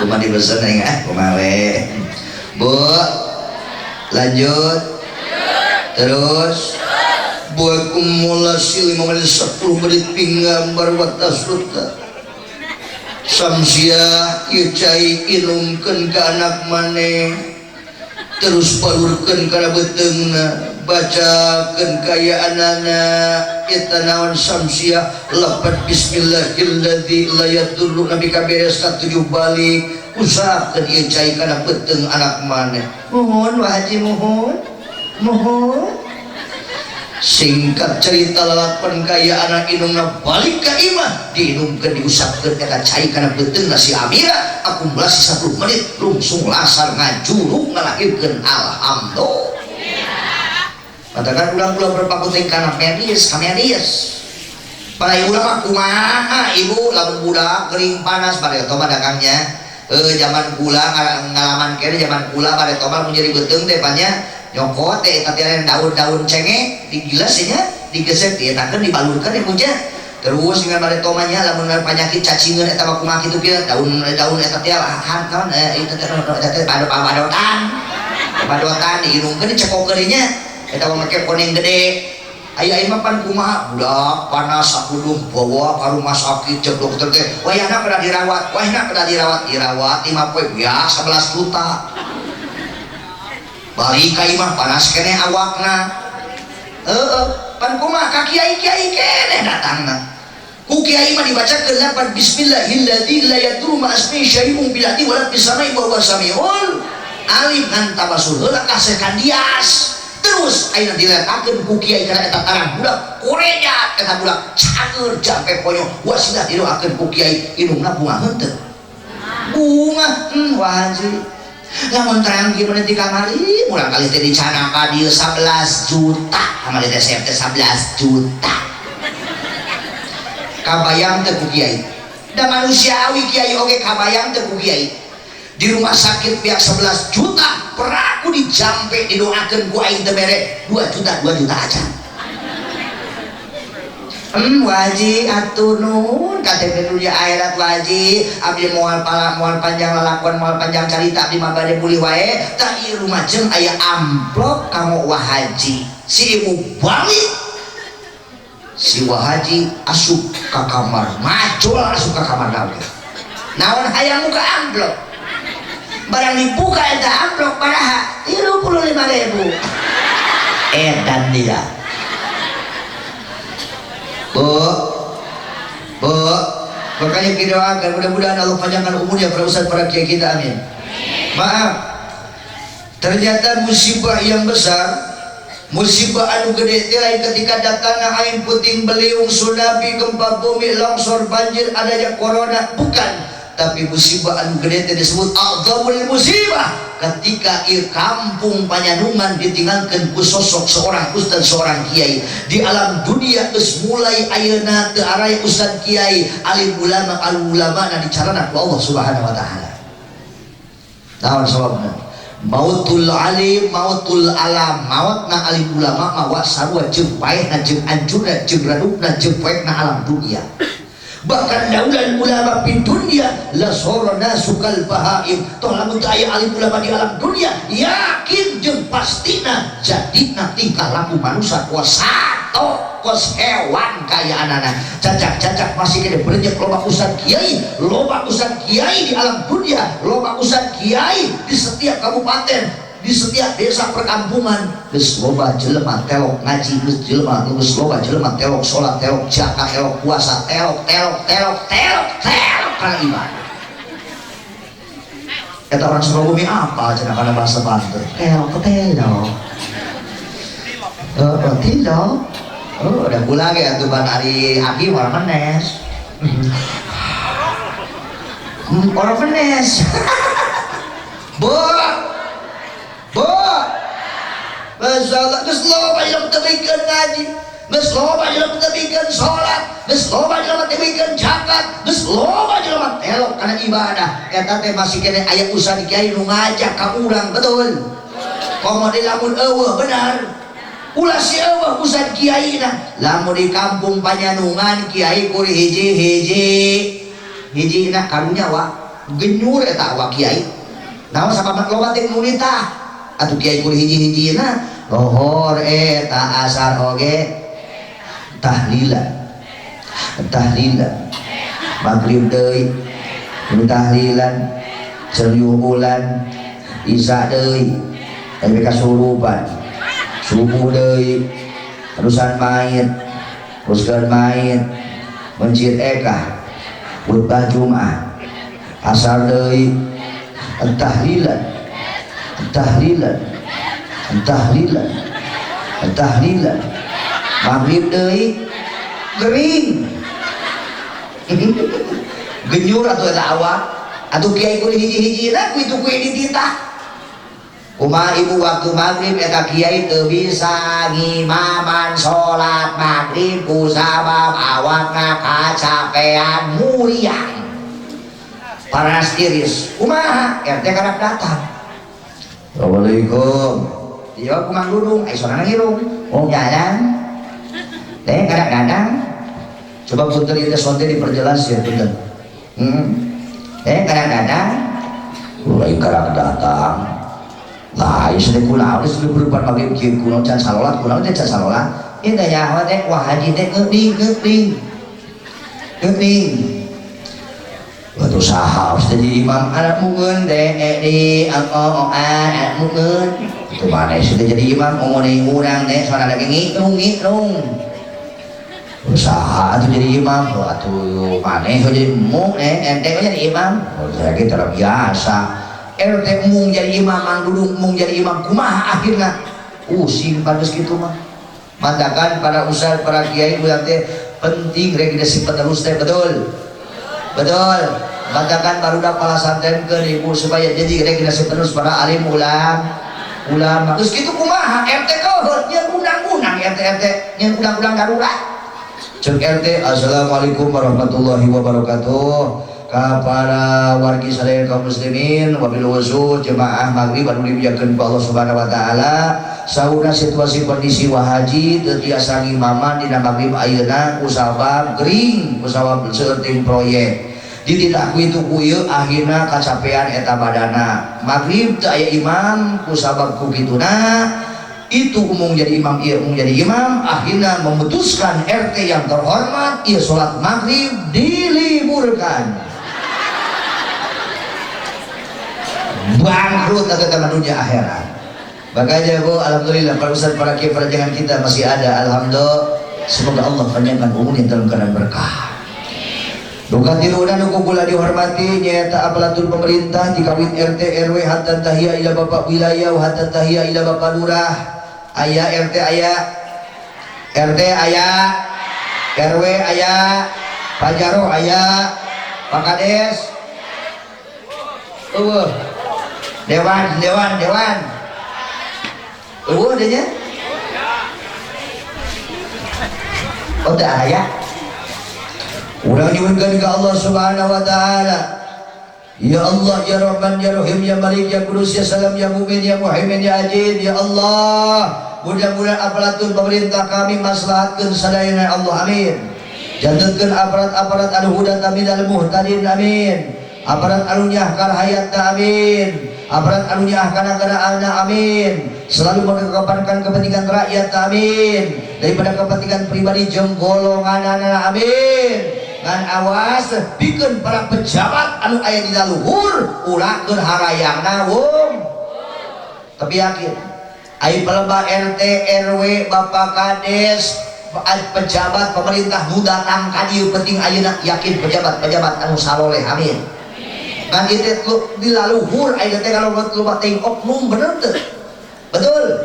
Kumaha dibeuseuh aing kumaha we. Bu, lanjut. Terus buat kumulasi 5 menit 10 menit pinggambar watas ruta samsia ieu cai inumkeun ka anak maneh terus balurkeun kana beteungna bacakeun kayaanana eta naon samsia lapat bismillahilladzi la yadurru nabi kaberes ka 7 balik usahakeun ieu cai kana beteung anak maneh mohon Wah Haji mohon singkat cerita lalapan kaya anak inungna balik ka imah diinumkeun diusapkeun eta cai kana beteungna si Amira akumulasi 10 menit lungsung lasar ngajuruk ngalahirkeun alhamdulillah. Katakan ulang-ulang berpaku teh kana medis para ibu mah kumaha ibu lamun budak geuring panas bade toba dagangnya zaman kula ngalaman kene zaman kula bade toba mun jadi beteung teh banyak nyokot teh eta teh daun-daun cenge digilas nya digesek dietakeun dibalurkeun ya punya terus dengan bade tomanya lamun penyakit cacingeun eta mah kumaha kitu kieu daun eta teh naon eta teh badotan diirungkeun dicekokeun nya eta mah make koneng gede aya imah pan kumaha budak panas sakuduh bawa ka rumah sakit cek dokter teh wayahna pada dirawat dirawat 5 poe biasa 11 juta bari ka imah panas kene awakna pan kumaha ka kiai kene datangna ku kiai mah dibacakeun lapan bismillahilladzi la yadurru ma asmi syai'un bil ardi wa la fis samai wa huwa samiul alim ngan tabasul heula kasekan dias terus ayeuna diletakeun ku kiai kana eta tarang budak koreja eta budak cager jampe ponyo wasilah didoakeun ku kiai inungna bunga henteu bunga Wah Haji lamun terang kieu meneh di kamari mulang kali teh dicanaka dieu 11 juta kamari teh 11 juta kabayang teh ku kiai da manusiawi kiai oge kabayang teh ku kiai di rumah sakit pihak 11 juta peraku dijampe didoakeun ku aing teh mere 2 juta aja. Waji atuh nuhun KTP dunia akhirat waji abdi moal panjang lalakon moal panjang carita abdi mah bade buli wae tah ieu rumah jeung aya amplop kanggo Wah Haji si ibu balik si Wah Haji asup ka kamar macul asup ka kamar naon hayang muka amplop barang dibuka eta amplop baraha 35.000 edan dia Bu makanya kita doakan mudah-mudahan Allah panjangkan umurnya para ustaz para kiai kita amin. Maaf ternyata musibah yang besar musibah anu gede teh lain ketika datangna aing puting beliung tsunami gempa bumi longsor banjir adanya corona bukan tapi musibah anu gede disebut a'dzamul musibah ketika ieu kampung Panyanungan ditinggalkeun ku sosok seorang ustaz seorang kiai. Di alam dunia geus mulai ayeuna teu araya ustaz kiai alim ulama na dicarana ku Allah Subhanahu wa taala. Naon sababna? Mautul alim, mautul alam, mautna alim ulama mawa sarua jeung paehna jeung anjurna jeung radupna jeung paehna alam dunia. Bahkan daulan ulama di dunia la sorona sukal bahaim. Toh lamun aya alim ulama di alam dunia yakin jeung pastina jadina tingkah laku manusia kuasa kos hewan kaya anana cacak masih kena berenjak loba ustaz kiai di alam dunia, loba ustaz kiai di setiap kabupaten, di setiap desa perkampungan. Geus loba jelema telok ngaji, geus loba jelema telok salat, telok zakat, telok puasa, telok kana ibadah. Eta orang Sukabumi apa cenah kana bahasa Banten? Telok. Tidak. Oh, udah pulang ya tuh Bang Ari Hakim orang Menes. Orang Menes. Bu. Masalah geus loba jelema teu bikin ngaji, geus loba jelema teu bikin salat, geus loba jelema teu bikin zakat, geus loba jelema telok kana ibadah. Eta teh masih kene aya ustaz kiai nu ngajak ka urang betul. Komo di lamun eueuh benar. Ulah si eueuh ustaz kiai na lamun di kampung Panyanungan kiai kuri hiji na karunya wa genyur eta wa kiai naon sapamat loba teh nunita atuh kiai kuri hiji na lohor eta asar oge tahlilan maghrib deui tahlilan serius bulan isya deui tapi kasurupan subuh deui terusan main masjid eka khutbah Jumat asar deui tahlilan maghrib deui gering genyur atuh eta awak atuh kiai kudu hiji-hijina ku itu ku dititah. Kumaha ibu waktu maghrib eta kiai teu bisa ngimaman salat maghrib kusabab awakna kacapean muriang panas tiris. Kumaha RT kadang datang. Assalamualaikum. Iya kumang dudung ai sorangan hirung jalan teh kadang-kadang coba punten ieu sonte diperjelas ya punten. Kadang-kadang Mulai kadang datang. Lah, sudah kunaon sudah berupan maghrib kieu kunaon can salat, kunaon teh can salat. Indah ya teh wah haji teh geuting. Batu saha jadi imam Anak mungeun teh di anak mungeun. itu mana sudah jadi imam Ngomongin urang teh soalna lagi ngitung. usaha atuh jadi imam Atuh maneh jadi mung ente jadi imam. saya kita biasa RT mung jadi imam, mang dudung mung jadi imam, kumaha akhirna using pados kitu mah. Mantakan para ustaz, para kiai ulah teh penting regenerasi penerus teh betul. Mantakan barudak palasantrenkeun ibu supaya jadi regenerasi penerus para alim ulama. Terus kitu kumaha RT kauheut nyeun undang-undang RT nyeun undang-undang darurat. Cek RT, assalamualaikum warahmatullahi wabarakatuh. Para wargi sadaya kaum muslimin wabil wudu jemaah maghrib anu dimuliakeun ku Allah Subhanahu wa taala. Sauna situasi kondisi wahaji teu tiasa ngimaman dina maghrib ayeuna kusabab gering kusabab seueuting proyek. Dititah ku itu ku ieu akhirna kacapean eta badana. Maghrib teu aya imam kusabab ku kituna itu umum jadi imam akhirnya memutuskan RT yang terhormat ia sholat maghrib diliburkan. Bangkrut agama dunia akhirat. Makanya bu, alhamdulillah para ustaz, para kiai, para jangan kita masih ada. Alhamdulillah, semoga Allah panjangkan umurnya dalam keadaan berkah. Duka tiruna nu kula dihormati nyaeta aparatur pemerintah dikawin RT RW hatta tahiyah ila bapak wilayah hatta tahiyah ila bapak lurah. Aya RT aya RW aya Pak Jaro aya Pak Kades Dewan. Adanya. Oh tak ya. Urang nyuwunkeun ka Allah Subhanahu wa taala. Ya Allah ya Rahman ya Rahim ya Malik ya Qudus ya Salam ya Mu'min ya Muhaimin ya Aziz ya Allah. Mudah-mudahan aparatur pemerintah kami maslahatkeun sadayana Allah amin. Jantutkeun aparat-aparat anu huda taminal muhtadin amin. Aparat anu nyahkar hayatna amin. Aparat anu nyahkar negaraana amin. Selalu mengedepankan kepentingan rakyat amin. Daripada kepentingan pribadi jeung golonganana amin. Dan awas bikin para pejabat anu aya di luhur ulah keur harayangna wong. Tapi yakin ai pelebah RT RW Bapak Kades pejabat pemerintah nu datang ka dieu penting ayeuna yakin pejabat-pejabat anu saloleh amin. Kan itu di luhur aya teh kalau loba teuing oknum bener teu? Betul.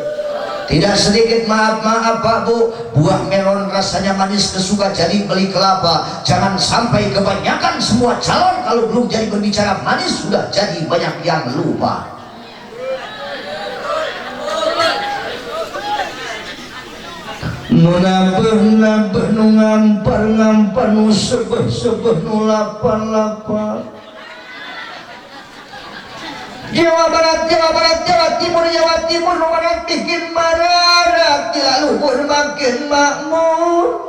Tidak sedikit maaf Pak Bu, buah melon rasanya manis kesuka jadi beli kelapa. Jangan sampai kebanyakan semua calon kalau belum jadi berbicara manis sudah jadi banyak yang lupa. Nunabeh nu ngampar nu sebeh nu lapan. Jawa Barat, Jawa Timur, nomor bikin marah, tidak luhur makin makmur.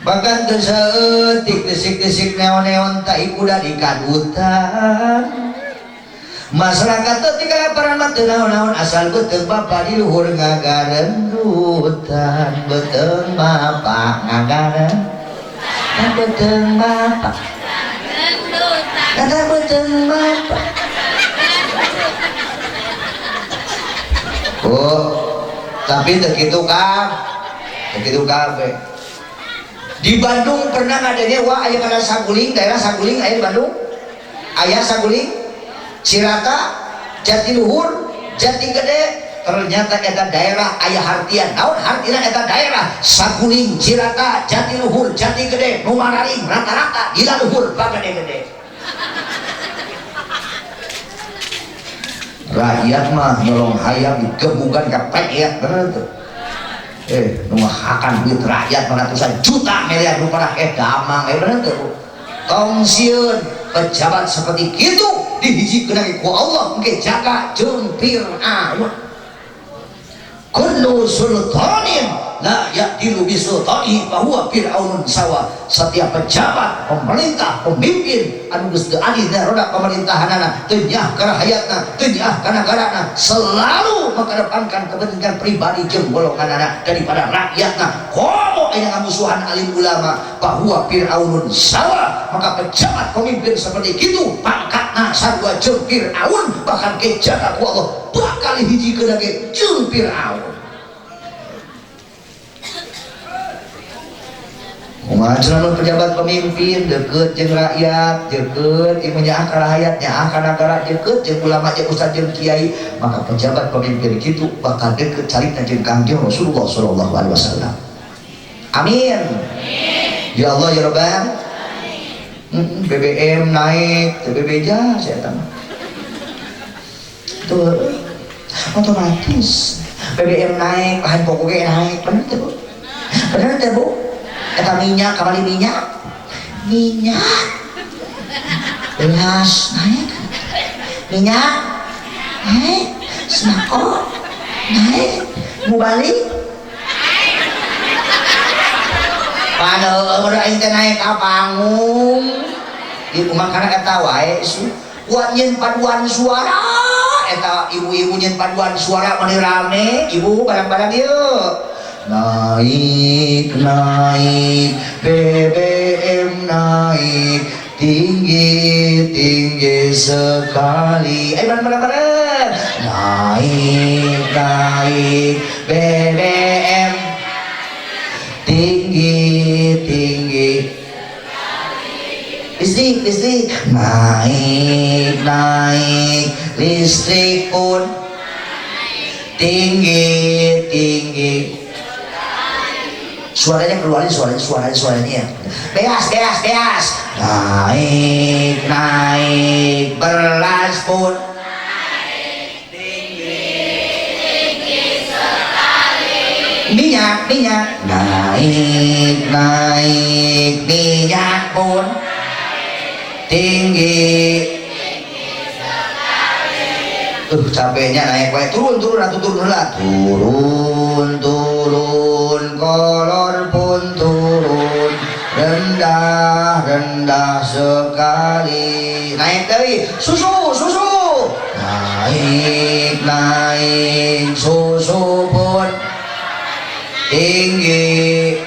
Bahkan tersetik desik neon tak ikuda di kadutan. Masyarakat ketika peran teu naon asal beteng bapak di luhur ngagarendutan, beteng bapak ngagaren, beteng bapak, kata beteng bapak. Oh, tapi begitu kabeh. Di Bandung pernah ngadanya wah aya kana Saguling, daerah Saguling aya di Bandung. Aya Saguling, Cirata, Jatiluhur, Jatigede, ternyata eta daerah aya hartian. Naon hartina eta daerah? Saguling, Cirata, Jatiluhur, Jatigede, nu mararing rata-rata di luhur bagede-gede. Rakyat mah nolong hayam digebukan ka rakyat bener tuh. Nuhakan duit rakyat ratusan juta miliar rupiah damang bener tuh. Tong sieun pejabat seperti itu dihijikeun ku Allah engke jaga jeung Fir'aun. Kullu sultanin la ya'dilu bi sultanihi fa huwa fir'aunun sawa. Setiap pejabat, pemerintah, pemimpin anu geus teu adil da roda pemerintahanana, teu nyah ka rakyatna, teu nyah ka nagarana, selalu mengedepankan kepentingan pribadi jeung golonganana daripada rakyatna. Komo aya ngamusuhan alim ulama, fa huwa fir'aunun sawa. Maka pejabat pemimpin seperti itu pangkatna sarua jeung Fir'aun, bahkan kejaga ku Allah bakal hijikeun ge jeung Fir'aun. Kumaha pejabat pemimpin deket jeung rakyat, deket imunya ka rakyat, nyaah ka nagara, deket jeung ulama jeung ustaz jeung kiai, maka pejabat pemimpin kitu bakal deket carita jeung Kangjeng Rasulullah sallallahu alaihi wasallam. Amin. Ya Allah ya Rabbana. BBM naik, TBB ja saya tahu. Tuh otomatis BBM naik, bahan pokoknya naik, bener tuh Bu? Bener tuh Bu? Eta minyak, kamali minyak belas naik, minyak naik, semako naik, mau balik pada aing teh naik ka panggung ibu makana eta wae buat nyen paduan suara eta ibu-ibu nyen paduan suara mani rame ibu barang-barang ieu naik BBM naik tinggi sekali barang-barang naik BBM tinggi listrik naik listrik pun tinggi Suaranya keluarin, suaranya ya. Beas. Naik belas pun. Minyak. Naik minyak pun tinggi. Capeknya naik wae turun lah. Turun kolor pun turun, rendah sekali. Naik dari susu. Naik susu pun tinggi.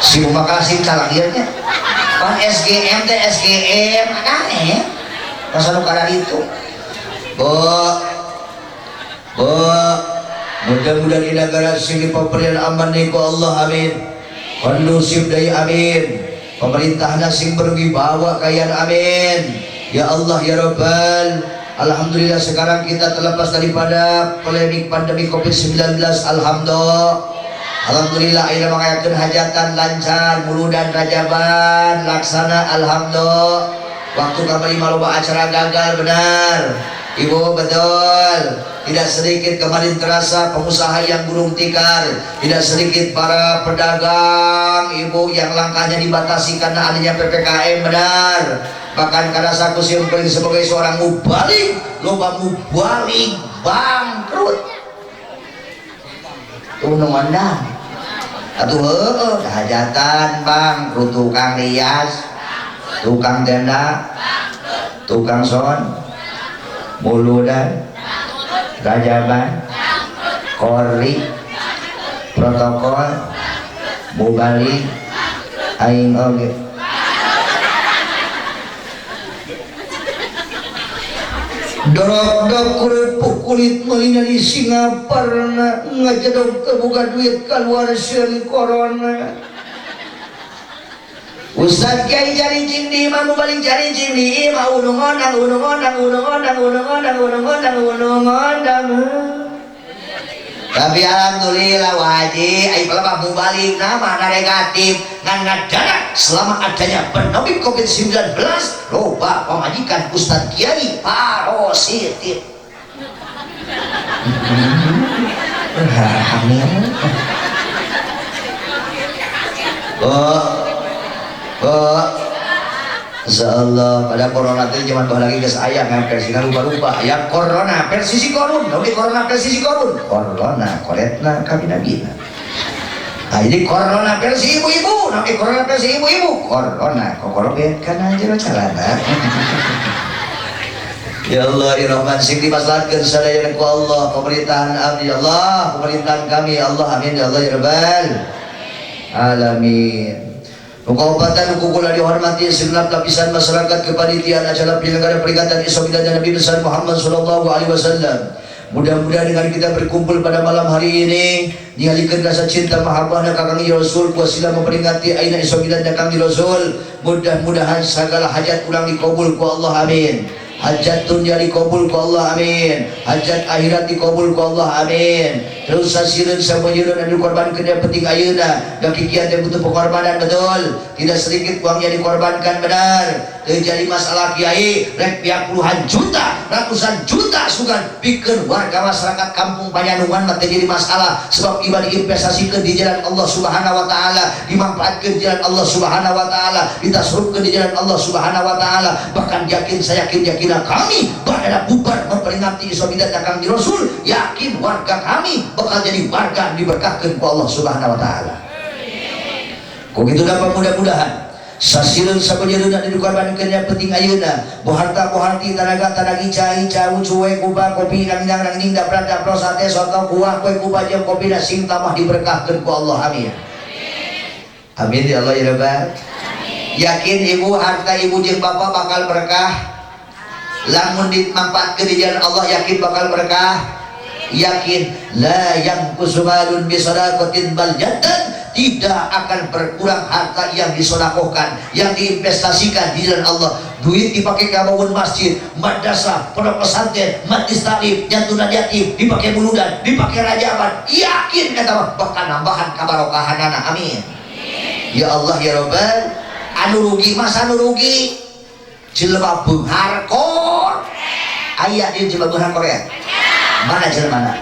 Si Makasih salah liatnya. Pan SGM aneh pasal kadar itu. Mudah-mudahan di negara sini pemerintahan aman ku Allah, amin. Kondusif dari amin. Pemerintahnya sing berwibawa kayaan, amin. Ya Allah ya Rabbal. Alhamdulillah sekarang kita terlepas daripada polemik pandemi COVID-19. Alhamdulillah ayeuna mangayakeun hajatan lancar, muludan rajaban laksana, alhamdulillah. Waktu kamari maloba acara gagal, benar Ibu, betul. Tidak sedikit kemarin terasa pengusaha yang gulung tikar, tidak sedikit para pedagang Ibu yang langkahnya dibatasi karena adanya PPKM, benar. Bahkan karena saku simpel sebagai seorang mubalik, loba mubalik bangkrut. Undang-undang atuh hajatan bangkrut, tukang rias, tukang tenda, tukang son, muludan, rajaban, kori, protokol, mubalik, aing oge. Dorok-dorok kerupuk kulit melina di Singaparna, ngajedok kebuka duit keluar seri corona. Ustaz Kiai cari cindi, mau balik cari cindi, mau unung-ondang. Tapi alhamdulillah wajib, ayo pelabah mau balik nama negatif, ngan dana selama adanya pandemi COVID-19, loba pemajikan Ustaz Kiai positif. Insyaallah pada corona itu zaman bahan lagi guys ayah kan versinya rupa-rupa ayah corona versi si korun, oke corona versi si korun, corona koretna kami nabina. Nah ini corona versi ibu-ibu, oke corona versi ibu-ibu, corona kokoroget kan aja celana. Ya Allah irahman sing dimaslahatkeun sadaya ku Allah, pemerintahan abdi Allah, pemerintahan kami Allah, amin ya Allah ya rabbal alamin. Kabupaten Kukula dihormati segenap lapisan masyarakat, kepanitiaan acara penyelenggara peringatan Isra Mi'raj Nabi besar Muhammad sallallahu alaihi wasallam. Mudah-mudahan dengan kita berkumpul pada malam hari ini dialihkan rasa cinta mahabbah kakang Rasul kuasila memperingati aina Isra Mi'raj kakang Rasul. Mudah-mudahan segala hajat ulang dikabul ku Allah, amin. Hajat dunia dikabul ku Allah, amin. Hajat akhirat dikabul ku Allah, amin. Terus sasireun samoyeun anu dikorbankeun yang penting ayeuna da kikian teh butuh pengorbanan, betul. Tidak sedikit uangnya dikorbankan, benar. Terjadi masalah kiai rek pihak puluhan juta, ratusan juta sugan pikeun warga masyarakat kampung Panyanungan mah terjadi masalah sebab ibadah investasikan di jalan Allah Subhanahu wa taala, dimanfaatkan di jalan Allah Subhanahu wa taala, ditasrufkan di jalan Allah Subhanahu wa taala. Bahkan saya yakin kami pada bubar memperingati Isra Mi'raj kakang Rasul, yakin warga kami bakal jadi warga diberkahkan ku Allah Subhanahu wa taala. Kok gitu dapat mudah-mudahan sasireun sabejeuna dikorbankeun yang penting ayeuna boharta boharti tanaga tanagi cai cawu cuwe kuba kopi nanging nanging daprat dapros sate soto kuah kue kuba jeung kopi sing tamah diberkahkeun ku Allah, amin. Amin ya Allah ya Rabbal. Yakin ibu harta ibu jeung bapak bakal berkah lamun dimanfaatkeun di jalan Allah, yakin bakal berkah. Yakin la yanqusu malun bi sadaqatin bal jaddan, tidak akan berkurang harta yang disedekahkan, yang diinvestasikan di jalan Allah. Duit dipakai ke bangun masjid, madrasah, pondok pesantren, majlis taklim, jantunan yatim, dipakai buludan, dipakai rajaban. Yakin kata bakal nambahan kabarokahanana. Amin. Ya Allah ya Rabbal. Anu rugi masa anu rugi jelema beunghar kor aya di jelema beunghar Korea. Mana jelema?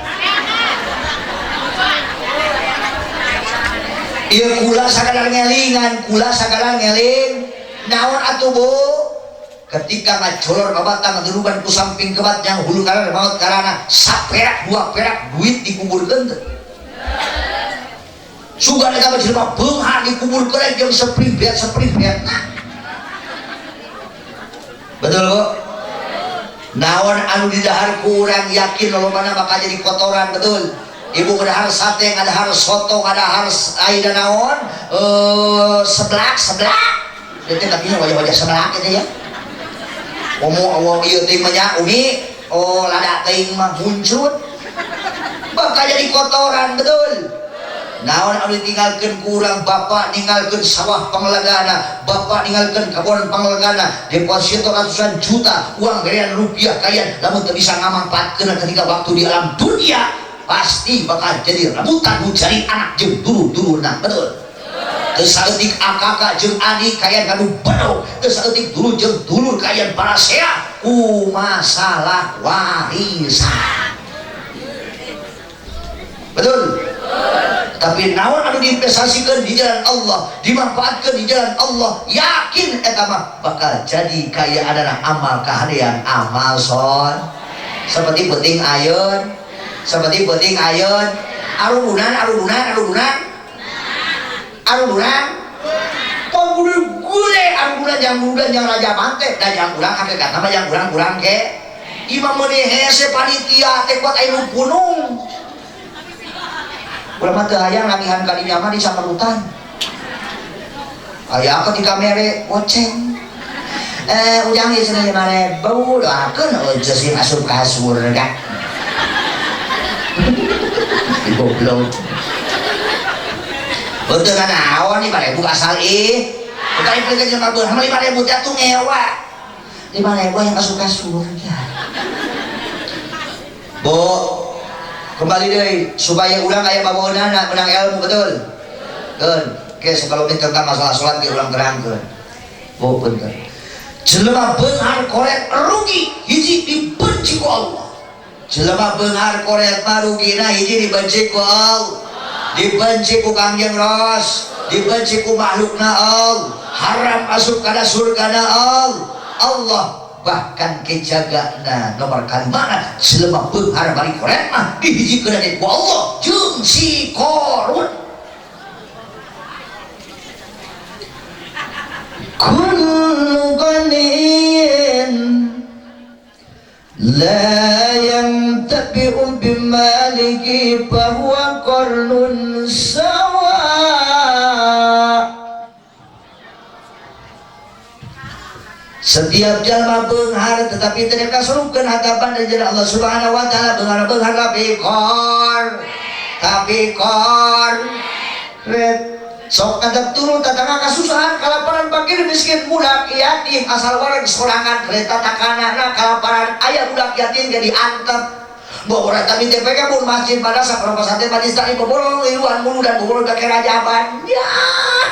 Ieu kula sakadar ngelingan, kula sakadar ngeling. Naon atuh Bu? Ketika ngacolor babatang ngedurugan ku samping kebat yang hulu karana maut karana saperak dua perak duit dikuburkeun teh. Suga negara jelema beunghar dikuburkeun jeung sepribet. Betul Bu? Naon anu didahar ku urang yakin lolobana bakal jadi kotoran, betul? Ibu ngadahar sate, ngadahar soto, ngadahar aida naon seblak itu tapi wajah-wajah seblak itu ya ngomong iya ting mah umi lada ting mah muncut bakal jadi kotoran, betul? Naon anu ditinggalkeun ku urang bapak ninggalkeun sawah panglagana, bapak ninggalkeun kebon panglagana, deposito ratusan juta uang gerian rupiah kayan, lamun teu bisa ngamanfaatkeun ketika waktu di alam dunia pasti bakal jadi rebutan mencari anak jeung dulur-dulurna, betul? Teu saeutik akak jeung adik kayan kanu bedo, teu saeutik dulur jeung dulur kayan parasea ku masalah warisan, betul? Tapi naon anu diinvestasikan di jalan Allah, dimanfaatkan di jalan Allah, yakin eta mah bakal jadi kaya adalah amal kahadean, amal son seperti penting ayeun, arudunan tong gule arudunan yang raja mante da yang urang hakikat nama yang urang ke imam meuni hese panitia teh kuat aya nu punung. Ulama teu hayang lamihan ka dinya mah di sakerutan. Aya ketika mere goceng. Ujang ieu cenah 5.000 doakeun geus asup ka surga. Goblok. Betul kan naon nih 5.000 asal bukan implikasi jelema beunghar 5.000 jatuh ngewa. 5.000 yang asup ka surga. Bu, kembali deui supaya urang aya baboonana menang ilmu, betul? Keun, ke sakalo tentang masalah salat ge urang terangkeun. Bu, bener. Jelema beunghar korek rugi hiji dibenci ku Allah. Jelema beunghar korek mah rugina hiji dibenci ku Allah. Dibenci ku Kangjeng Ros, dibenci ku makhlukna Allah, haram masuk kana surgana Allah. Bahkan kejagana nomor kalimana selama beunghar bari korek mah dihijikeun ku Allah jeung si Qarun. Kullu qaniyin la yantabi'u bimaliki fahuwa qarnun sawa. Setiap jalma beunghar tetapi tidak kasurupkeun hadapan dari jalan Allah Subhanahu wa taala. Beunghar tapi kor red sok kadang turun tatangga kasusahan kalaparan fakir miskin budak yatim asal wareg sorangan kereta takanana kalaparan aya budak yatim jadi antep bawa tapi TPK pun masjid madrasah pondok pesantren majlis taklim bobolong iluan mulu dan bobolong ke rajaban ya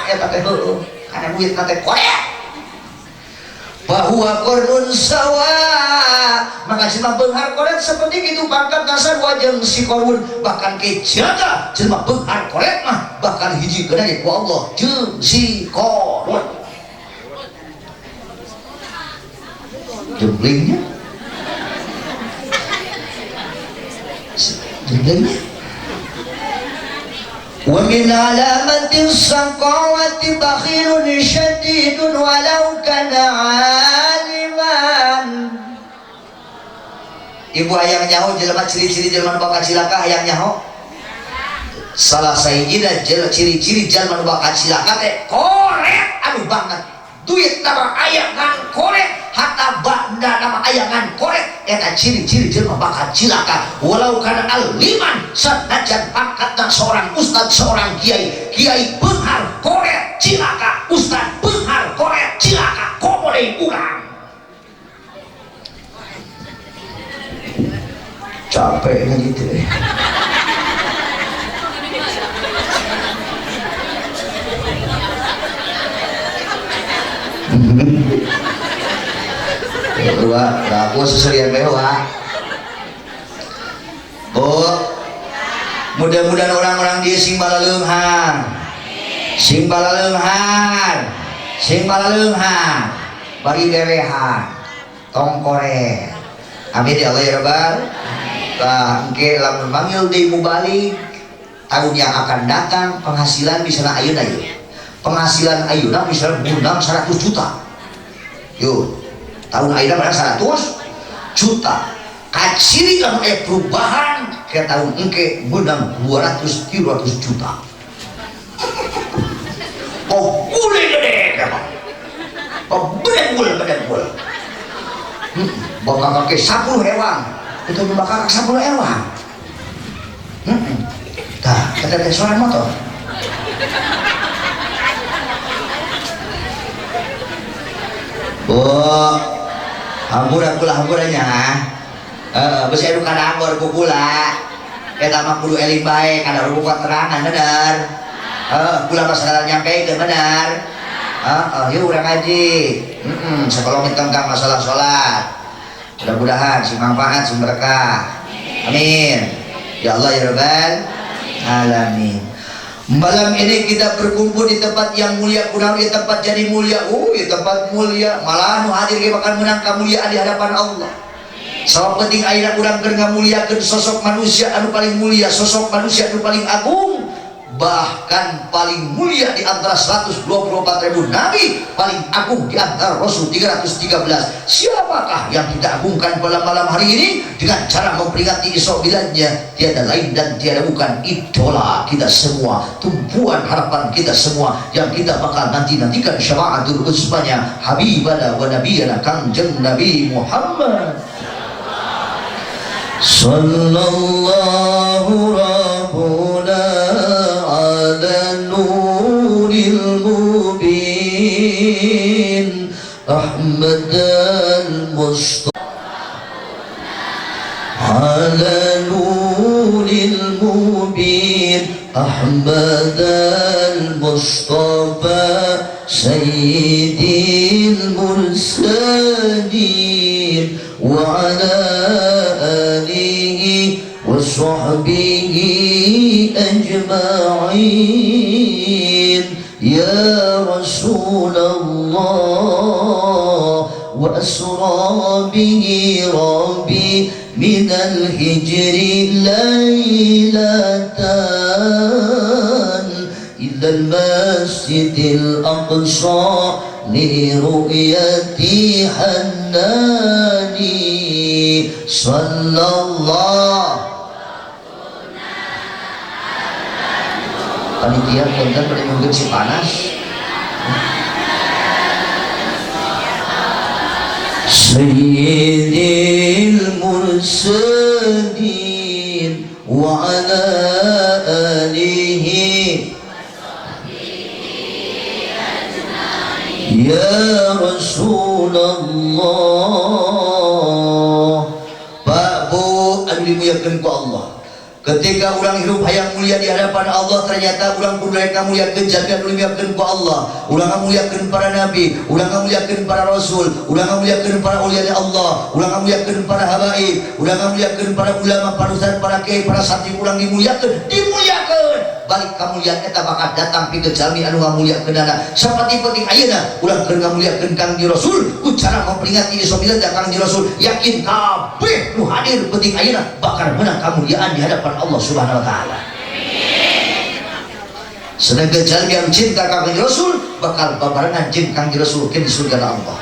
eta teh heueuh kana duit teh korek bahwa korun sawa maka jelema beunghar korek seperti itu pangkat dasar wajeng si Qarun bahkan kejaga jelema beunghar korek mah bahkan hiji keuna ku Allah jeung si Qarun jemblingnya wa min alamatis saqawati bakhilun syadidun walau kana aliman. Ibu hayang nyaho jelema ciri-ciri jelema nu bakal cilaka hayang nyaho salah sahijina ciri-ciri jelema nu bakal cilaka teh korek anu banget duit nama aya ngan korek hatta banda nama aya ngan korek eta ciri-ciri jelema bakal cilaka walau kana aliman sanajan pangkat anak seorang ustadz, seorang kiai, Kiai Benghar Koret Cilaka, Ustadz Benghar Koret Cilaka, komodei urang. Capeknya gitu ya. Dua, aku seserian mewah. Bu, mudah-mudahan orang-orang dia sing balaleunghar, sing balaleunghar, sing balaleunghar, bari derehan, tongkore. Amin ya Allah ya Rabbal. Engke lamun manggil deui mubalik tahun yang akan datang penghasilan misalnya ayeuna ieu. Penghasilan ayeuna misalnya ngundang 100 juta. Yuk, tahun ayeuna berapa 100 juta. Kaciri lamun aya perubahan ke tahun engke ngundang 200-300 juta. Oh, gule gede kan. Oh, bedengul. Bakal pakai 10 hewan. Itu bakal 10 hewan. Tah, kita ada suara motor. Oh, hampura-hampuranya. Besi anu kada ambor kukula. Eta mah kudu eling bae kada rupa terangan bener. Kula mah sadar nyampeikeun bener. Yuk urang ngaji. Sakolong tentang masalah salat. Mudah-mudahan si manfaat si berkah. Amin. Ya Allah ya Rabbal alamin. Malam ini kita berkumpul di tempat yang mulia, kurang di tempat jadi mulia. Ya tempat mulia. Malah nu hadir ge bakal menang kemuliaan di hadapan Allah. Sabab penting ayeuna urang keur ngamuliakeun sosok manusia anu paling mulia, sosok manusia anu paling agung, bahkan paling mulia di antara 124.000 nabi, paling agung di antara rasul 313. Siapakah yang kita agungkan pada malam hari ini dengan cara memperingati Isra Mi'rajnya? Tiada lain dan tiada bukan idola kita semua, tumpuan harapan kita semua yang kita bakal nantikan syafaatul uzmanya habibana wa nabiyana Kangjeng Nabi Muhammad sallallahu rabbuna ala nuril mubin Ahmad al-Mustafa ala nuril mubin Ahmad al-Mustafa sayyidil mursalin wa ala وصحبه أجمعين يا رسول الله وأسرى به ربي من الهجر ليلة إلى المسجد الأقصى لرؤية حناني صلى الله. Panitia konten pada mungkin si panas. Sayyidil mursalin wa ala alihi ya Rasulullah. Pak Bu anu dimuliakeun ku Allah, ketika orang hidup hayang mulia di hadapan Allah, ternyata orang pun mereka muliakeun jagat muliakeun ku Allah, orang muliakeun para nabi, orang muliakeun para rasul, orang muliakeun para ulia Allah, orang muliakeun para habaib, orang muliakeun para ulama, para ustaz, para kiai, para santri, orang dimuliakeun balik kamuliaan eta bakal datang pikeun jalmi anu ngamuliakeunana. Saperti penting ayeuna urang keur ngamuliakeun Kangjeng Rasul ku cara memperingati Isra Mi'raj Kangjeng Rasul, yakin kabeh nu hadir penting ayeuna bakal menang kamuliaan di hadapan Allah Subhanahu wa taala. Sedangkan jalmi anu cinta Kangjeng Rasul bakal babarengan jeung Kangjeng Rasul ke surga Allah.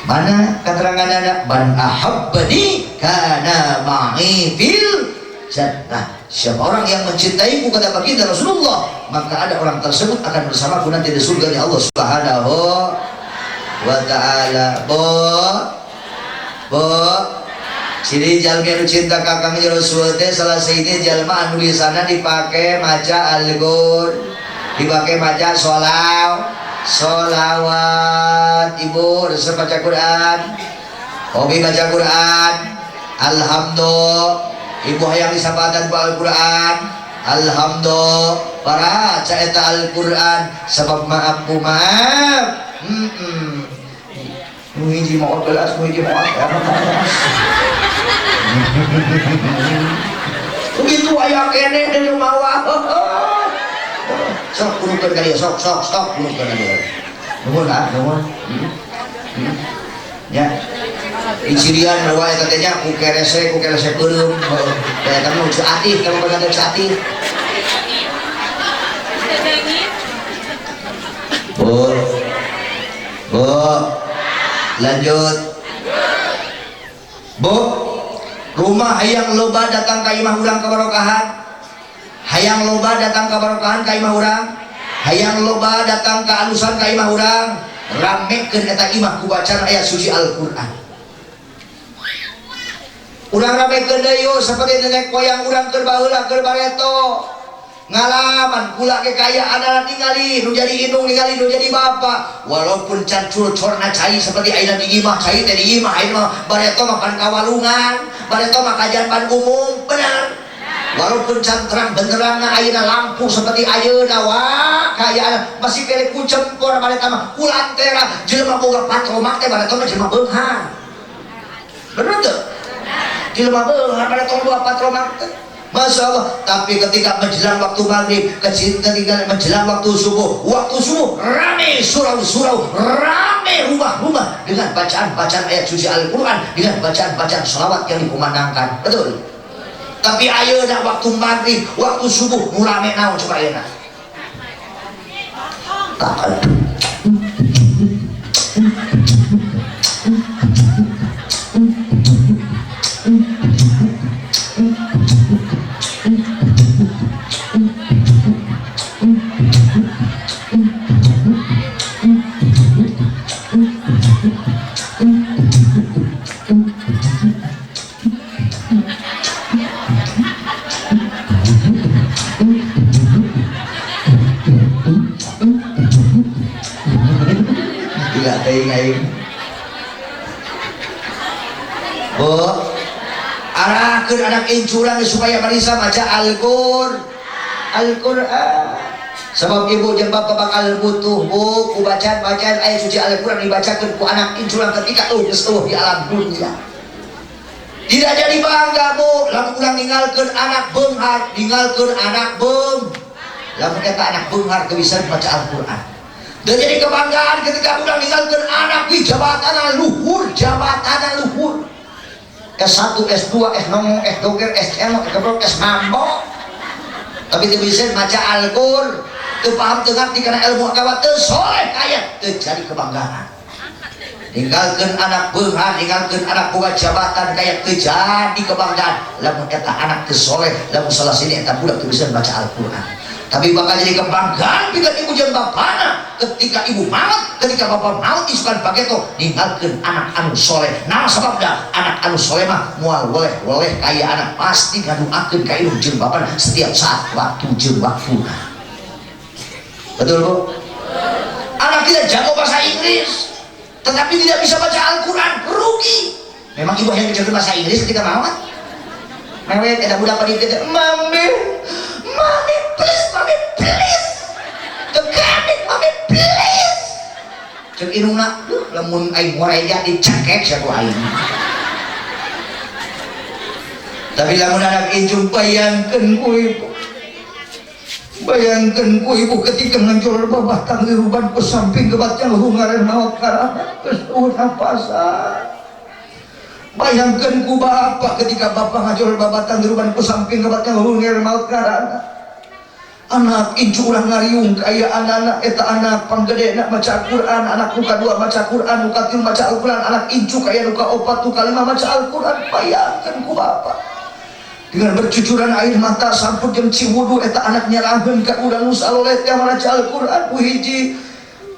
Mana keteranganna? Man ahabbani kana ma'i fil jannah. Siapa orang yang mencintaiku kata baginda Rasulullah, maka ada orang tersebut akan bersamaku nanti di surga Allah Subhanahu wa taala. Bo Jadi jalma anu cinta kakang Rasul teh salah sahiji jalma anu tulisanna dipake maca Al-Qur'an, dipake maca sholawat. Ibu resep baca Quran, hobi baca Quran. Alhamdulillah. Ibu hayang disabatan ku Al-Qur'an. Alhamdulillah. Para caeta Al-Qur'an sebab maaf ku maaf. Muhiji mau kelas, muhiji mau begitu ayah kene dari rumah. Sok kunukeun ka dieu, sok kunukeun ka dieu. Nuhun. Ya. Icirian bawa eta teh nya ku kerese keureum. Kayak kamu ceatih, kamu baganda ceatih. Bu. Lanjut. Bu, rumah hayang loba datang ka imah urang kabarokahan. Hayang loba datang ka barokahan ka imah urang. Hayang loba datang ka alusan ka imah urang. Ramekeun eta imah ku bacaan ayat suci Al-Qur'an. Urang ramekeun deui yo saperti nenek moyang urang keur baheula keur bareto. Ngalaman kula ke kaya adalah ningali nu jadi indung ningali nu jadi bapak walaupun can curcorna cai seperti ayeuna di imah cai teh di imah ayeuna bareto mah pan kawalungan bareto mah kajian pan umum bener walaupun can terang benderangna ayeuna lampu seperti ayeuna wah kaya masih kere kucempor bareta mah kulantera jelema boga patromak teh bareto mah jelema beunghar bener teu jelema beunghar bareto boga patromak teh. Masya Allah, tapi ketika menjelang waktu maghrib, ketika menjelang waktu subuh rame surau-surau, rame rumah-rumah dengan bacaan-bacaan ayat suci Al-Quran, dengan bacaan-bacaan sholawat yang dikumandangkan, betul. Tapi ayeuna waktu maghrib, waktu subuh, rame naon coba ayeuna. Bu, arahkeun anak incuran supaya marisa maca Al-Qur'an. Sebab ibu jeung bapak bakal butuh bu ku bacaan ayat suci Al-Qur'an dibacakeun ku anak incuran ketika geus di alam dunia. Tidak jadi bangga bu, lamun urang ninggalkeun anak beunghar, lamun eta anak beunghar teu bisa baca Al-Qur'an. Dan jadi kebanggaan ketika udah ninggalkan anak di jabatan luhur S1, S2, S0, S2, S1, S2, S6 tapi itu bisa baca Al-Qur'an itu paham tengah karena ilmu agama itu soleh kaya itu jadi kebanggaan ninggalkan anak beunghar, ninggalkan anak boga jabatan kaya itu jadi kebanggaan lamun eta anak itu soleh lamun salah sini eta budak itu bisa baca Al-Qur'an. Tapi bakal jadi kebanggaan ketika ibu jeung bapana ketika ibu maut ketika bapak maut isukan pageto ninggalkeun anak anu soleh. Nah sababna anak anu soleh mah moal woleh kaya anak pasti ngaduakeun ka ibu jeung bapana setiap saat waktu jeung waktuna. Betul bu? Anak kita jago bahasa Inggris tetapi tidak bisa baca Al-Quran, rugi. Memang ibu yang bisa bahasa Inggris ketika maut mewek ada budak padieu mami please kegamit mami please cek inungna lamun aing ngoreja dicekek sia ku aing tapi lamun anak injung bayangkeun ku ibu ketika ngancur babatang diruban ku samping kebatnya lungaran maot karana geus napasan. Bayangkan ku bapak ketika bapak ngajol babatan diruban ku samping kebatnya lungaran maot karana anak incu urang ngariung kaya anak eta anak panggedena maca Al-Qur'an, anak nu kadua maca Qur'an, nu katilu maca Al-Qur'an, anak incu kaya nu kaopat nu kalima maca Al-Qur'an. Bayangkan ku bapak dengan bercucuran air mata sampun jeung ciwudu eta anak nyerahkeun ka urang nu saloleh teh maca Al-Qur'an ku hiji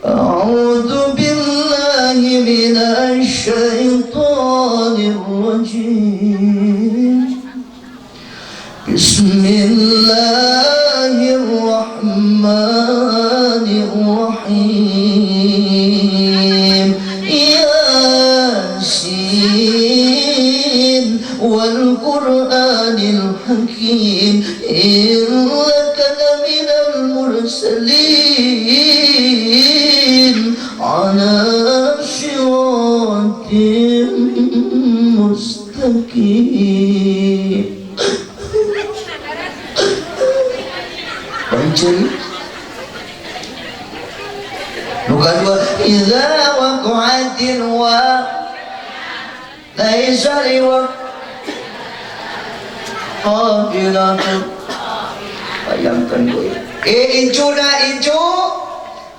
a'udzu billahi بالله من الشيطان الرجيم بسم الله الرحمن الرحيم ياسين والقرآن الحكيم إنك لمن المرسلين على صراط مستقيم. Bancuri Nuka dua Iza waqa'atin wa Laisa liwaq Qabilatun. Bayangkan gue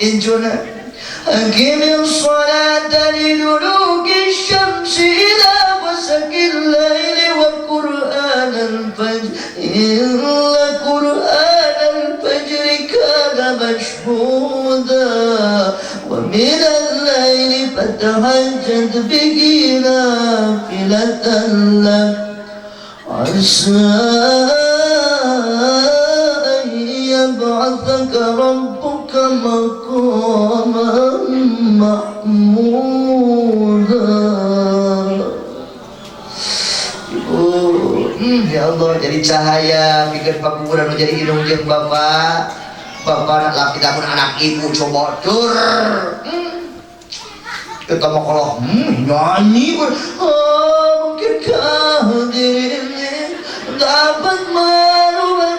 Injuna Aqimil salata liduluki syamsi ila wasakil layli wa qur'an al-fajr illa qur'an al-fajr kana mashhuda wa min al-layli fatahajjad bihi nafilatan lak asa an yab'athaka rabbuka maqaman mahmuda. Ya Allah, jadi cahaya bikin pakuran jadi hidung jeung bapak anak laki tahun anak ibu coba dur kita mau kalau nyanyi mungkinkah dirinya dapat merubah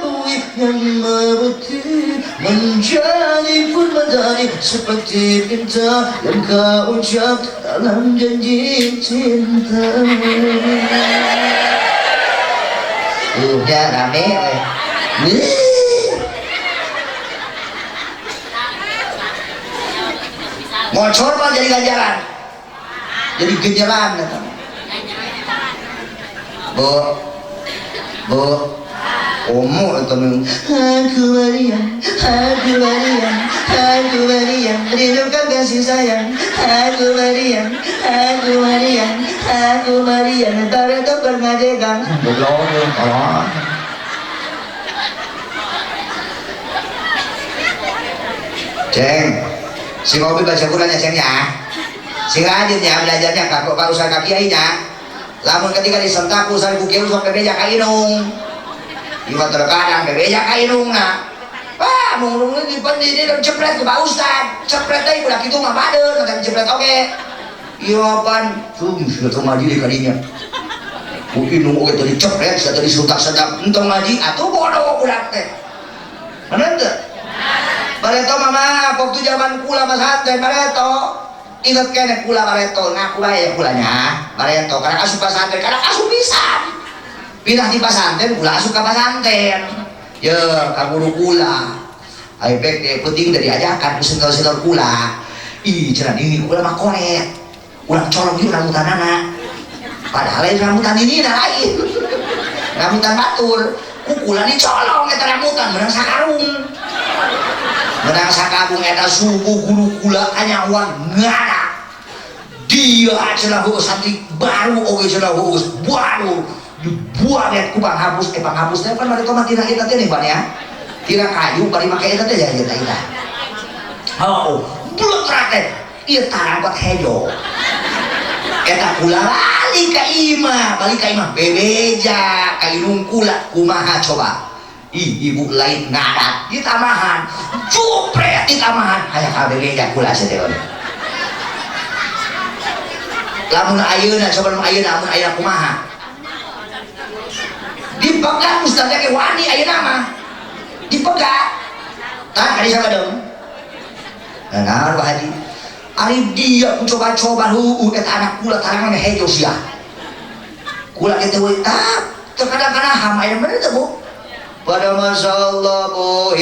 yang merutin menjadi pun madani seperti pinta yang kau ucap dalam janji cinta. Udah rame ngocor mah jadi ganjaran jadi genjeran bu umur itu aku berian rindukan kasih sayang aku berian ntar itu bermajegang belum tolong Ceng si ngopi baca Qurannya Cengnya si rajinnya belajarnya kak usah kaki ainya lamun ketika disentak usah bukieu sok bebeja ka inung ieu terkadang bebeja ka inungna mung di pandidi dan cepret ke Pak Ustad cepret teh budak kitu mah badeun eta cepret oge ieu apaan sudah kemadi kadinya ku inung oge tadi cepret tadi sutak sedap entong ngaji atuh bodoh budak teh bener teu bareto mama waktu zaman kula pesantren bareto inget kene kula bareto ngaku bae kulanya bareto karena asup pesantren karena asup pisan pindah di pesantren kula asup ka pesantren ye ka guru kula ai bek penting dari ajakan senior kula ih cenah ini kula mah korek ulang colong ieu rambutanana padahal rambutan ini lain rambutan batur ku kula dicolong eta rambutan menang sakarung menang sakabung eta subuh guru kula anyawan ngana dia cenah heuh santri baru oge cenah heuh baru dibuat ku Bang Hapus Bang Hapus teh kan bari tomat tina kita teh nih Bang ya tina kayu bari make eta teh ya eta bulat raket ieu tarangkot hejo eta kula balik ka imah bebeja ka inung kula kumaha coba ibu lain ngadat di tamahan jupret di tamahan hayang ka bebeja kula seteon lamun ayeuna coba lamun ayeuna kumaha dipegang ustaznya ke wani ayeuna mah dipegang tah kali sabadong nah Pak Haji ari dia ku coba-coba eta anak kula tarangan hejo sia kula kita we terkadang-kadang ham aya bener teh Bu pada Masya Allah Bu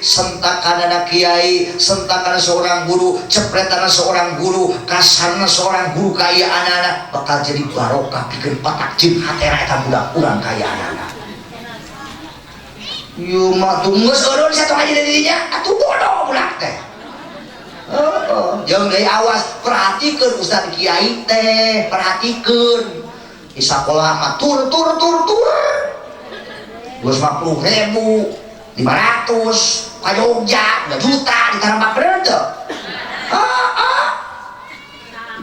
sentakan anak kiai sentakan seorang guru cepretan seorang guru kasarna seorang guru kaya anak-anak bakal jadi barokah bikin patak jin hatena eta budak urang kaya anak-anak yuk mah tunggus orang satu aja dirinya atuh bodoh budak teh Jeung deui awas perhatikeun Ustaz Kiai teh, perhatikeun. Di sakola mah tur 250.000, 500 ka Jogja 2 juta di Tarempa Brede.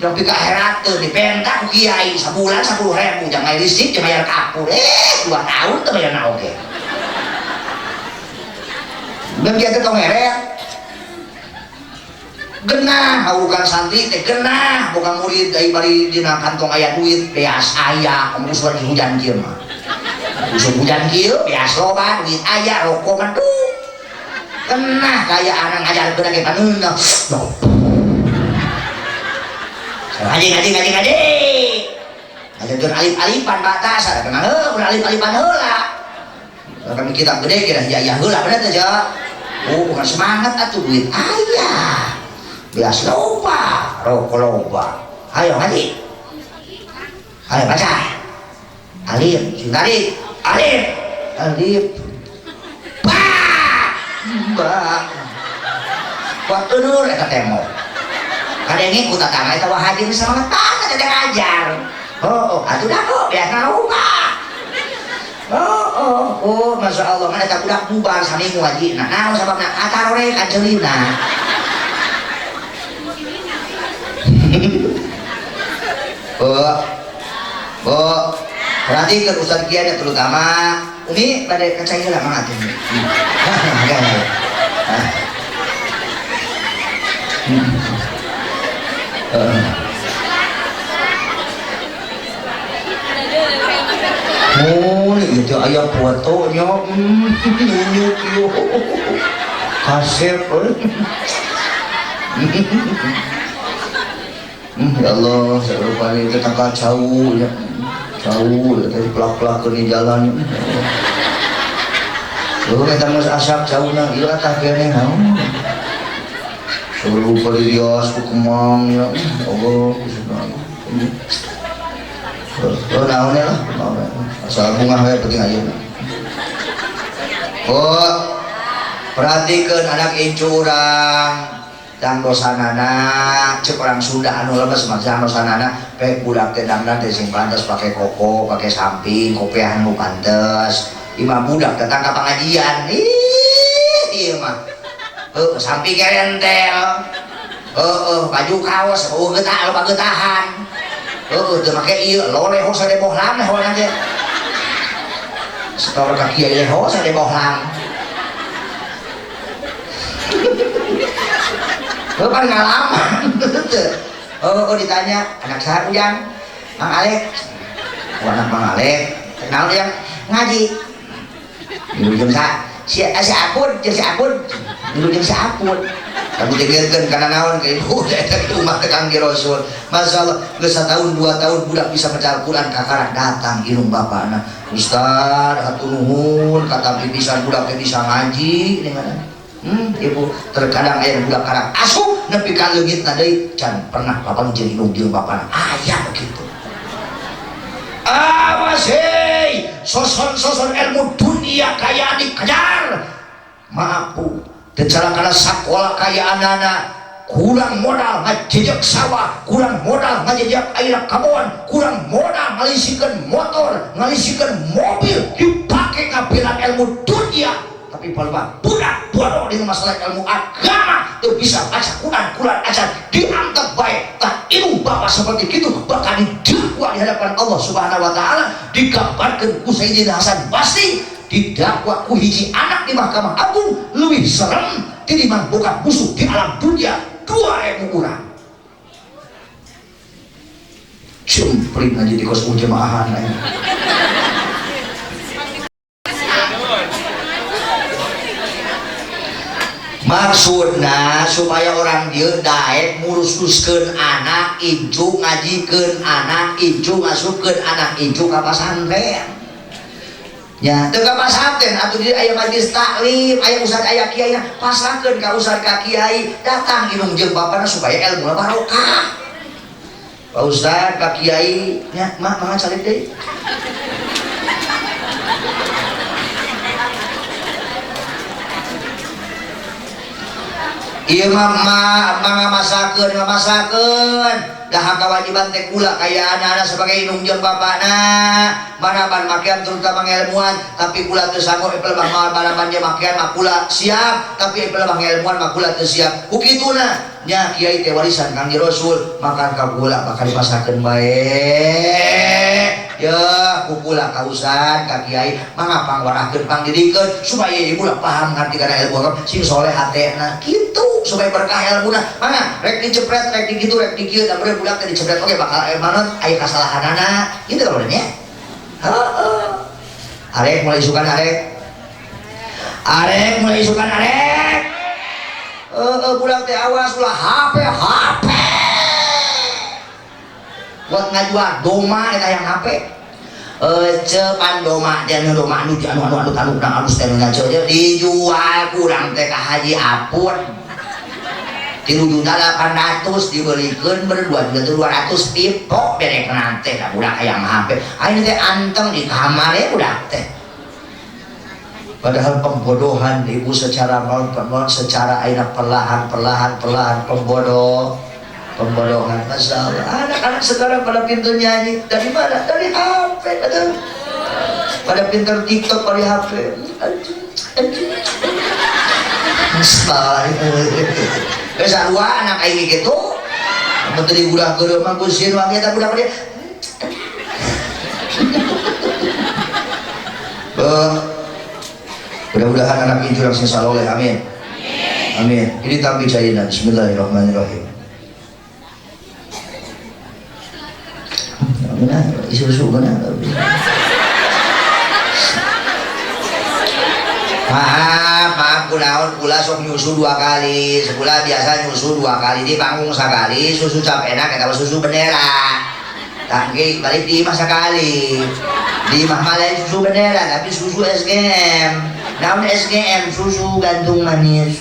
Tapi ka herat teu dipenta ku kiai sabulan 10.000 jangan listrik jangan bayar kapur 2 tahun teu bayar oge. Dan dia teh tong heret genah haukan santri teh genah bukan murid dari bari dina kantong aya duit beas aya musuh hujan kieu mah musuh hujan kieu beas loba duit aya rokok mah tuh genah kaya anak ngajarkeun ge paneunna ngaji ngajarkeun alif-alifan batasan kenal heuh alif-alifan heula kami kitab gede kira ya heula bener teh ja bukan semangat atuh duit aya beas loba rokok loba ayo ngaji ayo baca alif singkari alif ba waktu nur eta temo kadenge ku tatangga eta wah haji semangat banget ada ngajar atuh dah kok biasa loba masya Allah mana tak budak bubar samimu haji naon sababna atarore kancelina perhatikan Ustaz Kiai terutama Umi pada kacanya lah mangat ini itu ayam fotonya kasep ya Allah saya lupa ini kita kacau ya jauh dari pelak-pelak ke jalan lu kita mas asap jauh nang iya tak kene naon suruh perios kemang ya Allah naonnya lah asal bunga we penting aja perhatikan anak incurang dan dosanana cek orang Sunda anu lemes macam dosanana pek budak teh dangdan teh sing pantes pakai koko pakai samping kopiah anu pantes imah budak datang ke pengajian ieu mah samping rentel baju kaos getah loba getahan teu make ieu loleho sade bohlam leh wana teh setor ka kieu leho sade bohlam kan ngalaman ditanya anak saya Ujang Mang Alek anak Mang Alek kenal dia ngaji dulu jam si Apun dulu jam si Apun kamu dengarkan karena naon kayak itu umat tekang di Rasul Masya Allah geus 1 tahun 2 tahun budak bisa baca Al-Quran kakak datang irung bapakna Ustaz hatur nuhun kata pipisan budak bisa ngaji dengan ibu terkadang ayah budak karang asuh nepi ka leungitna deui can pernah bapak jeung indung jeung bapana aya begitu awas hei soson ilmu dunia kaya dikejar mampu teu calakana sakola kaya anana kurang modal ngajejak sawah kurang modal ngajejak air kabon kurang modal ngalisikeun motor ngalisikeun mobil dipake ngabelan ilmu dunia tapi palma budak bodoh di masalah ilmu agama tuh bisa baca Quran ajar dianggap baik tak ilmu bapak seperti itu bakal didakwa di hadapan Allah Subhanahu Wa Taala digambarkan ku Sayyidina Hasan Basri didakwa ku hiji anak di Mahkamah Agung lebih serem tinimbang boga musuh di alam dunia 2.000 orang cempring aja di kos jemaahan maksudna supaya orang dia daek ngurus-uruskeun anak incu ngajikeun anak incu ngasupkeun anak incu ka pasantren ya teu ka pasantren atuh di aya majelis taklim aya ustaz aya kiai pasrahkeun ka ustaz ka kiai datang indung jeung bapana supaya ilmuna barokah Pak Ustaz ka kiai nya mah salib deui Iya mama masakeun dah kewajiban teh kula kaya anak-anak sebagai nungjang bapakna manaban makian terutama ngelmuan tapi kula teu sanggup epel mah manaban dia makian mah kula siap tapi epel mah ngelmuan mah kula teu siap ku kituna nya kiai teh warisan Kangjeng Rasul makan ka kula bakal dipasakeun bae ya ku kula kausan ka kiai mangga pangwarahkeun pangdidikeun supaya ibu lah paham ngarti kana ilmu sing soleh hatena kitu supaya berkah ilmuna mangga rek dicepret rek dikitu rek dikieu da bener budak teh dicepret oge bakal manut aya kasalahanana kitu kan nya heeh arek mulai isukan arek mulai isukan arek budak teh awas ulah HP buat ngajuan doma eta yang HP cepan doma jangan doma anu halus teh ngaco dijual kurang teh ka Haji Apun 3.800.000 dibelikeun ber 2.200.000 pipok derek nanti da budak hayang HP ayeuna teh anteng di kamar ya budak teh padahal pembodohan ibu secara secara ayeuna perlahan pembodohan masalah anak-anak sekarang pada pintar nyanyi dari mana? Dari HP betul pada pintar TikTok dari HP masalah sarua anak aing gitu menteri budak keur mah kusin wangi eta budak dia mudah-mudahan anak ini jurang sing saloleh amin amin ini tapi cairna bismillahirrahmanirrahim benar isu-isu benar maaf kunaon kula sok nyusu 2 kali sebulan biasa nyusu 2 kali di panggung sekali susu cap enak eta susu bendera tangki balik di masa kali di mah lain susu bendera tapi susu SGM naon SGM susu gantung manis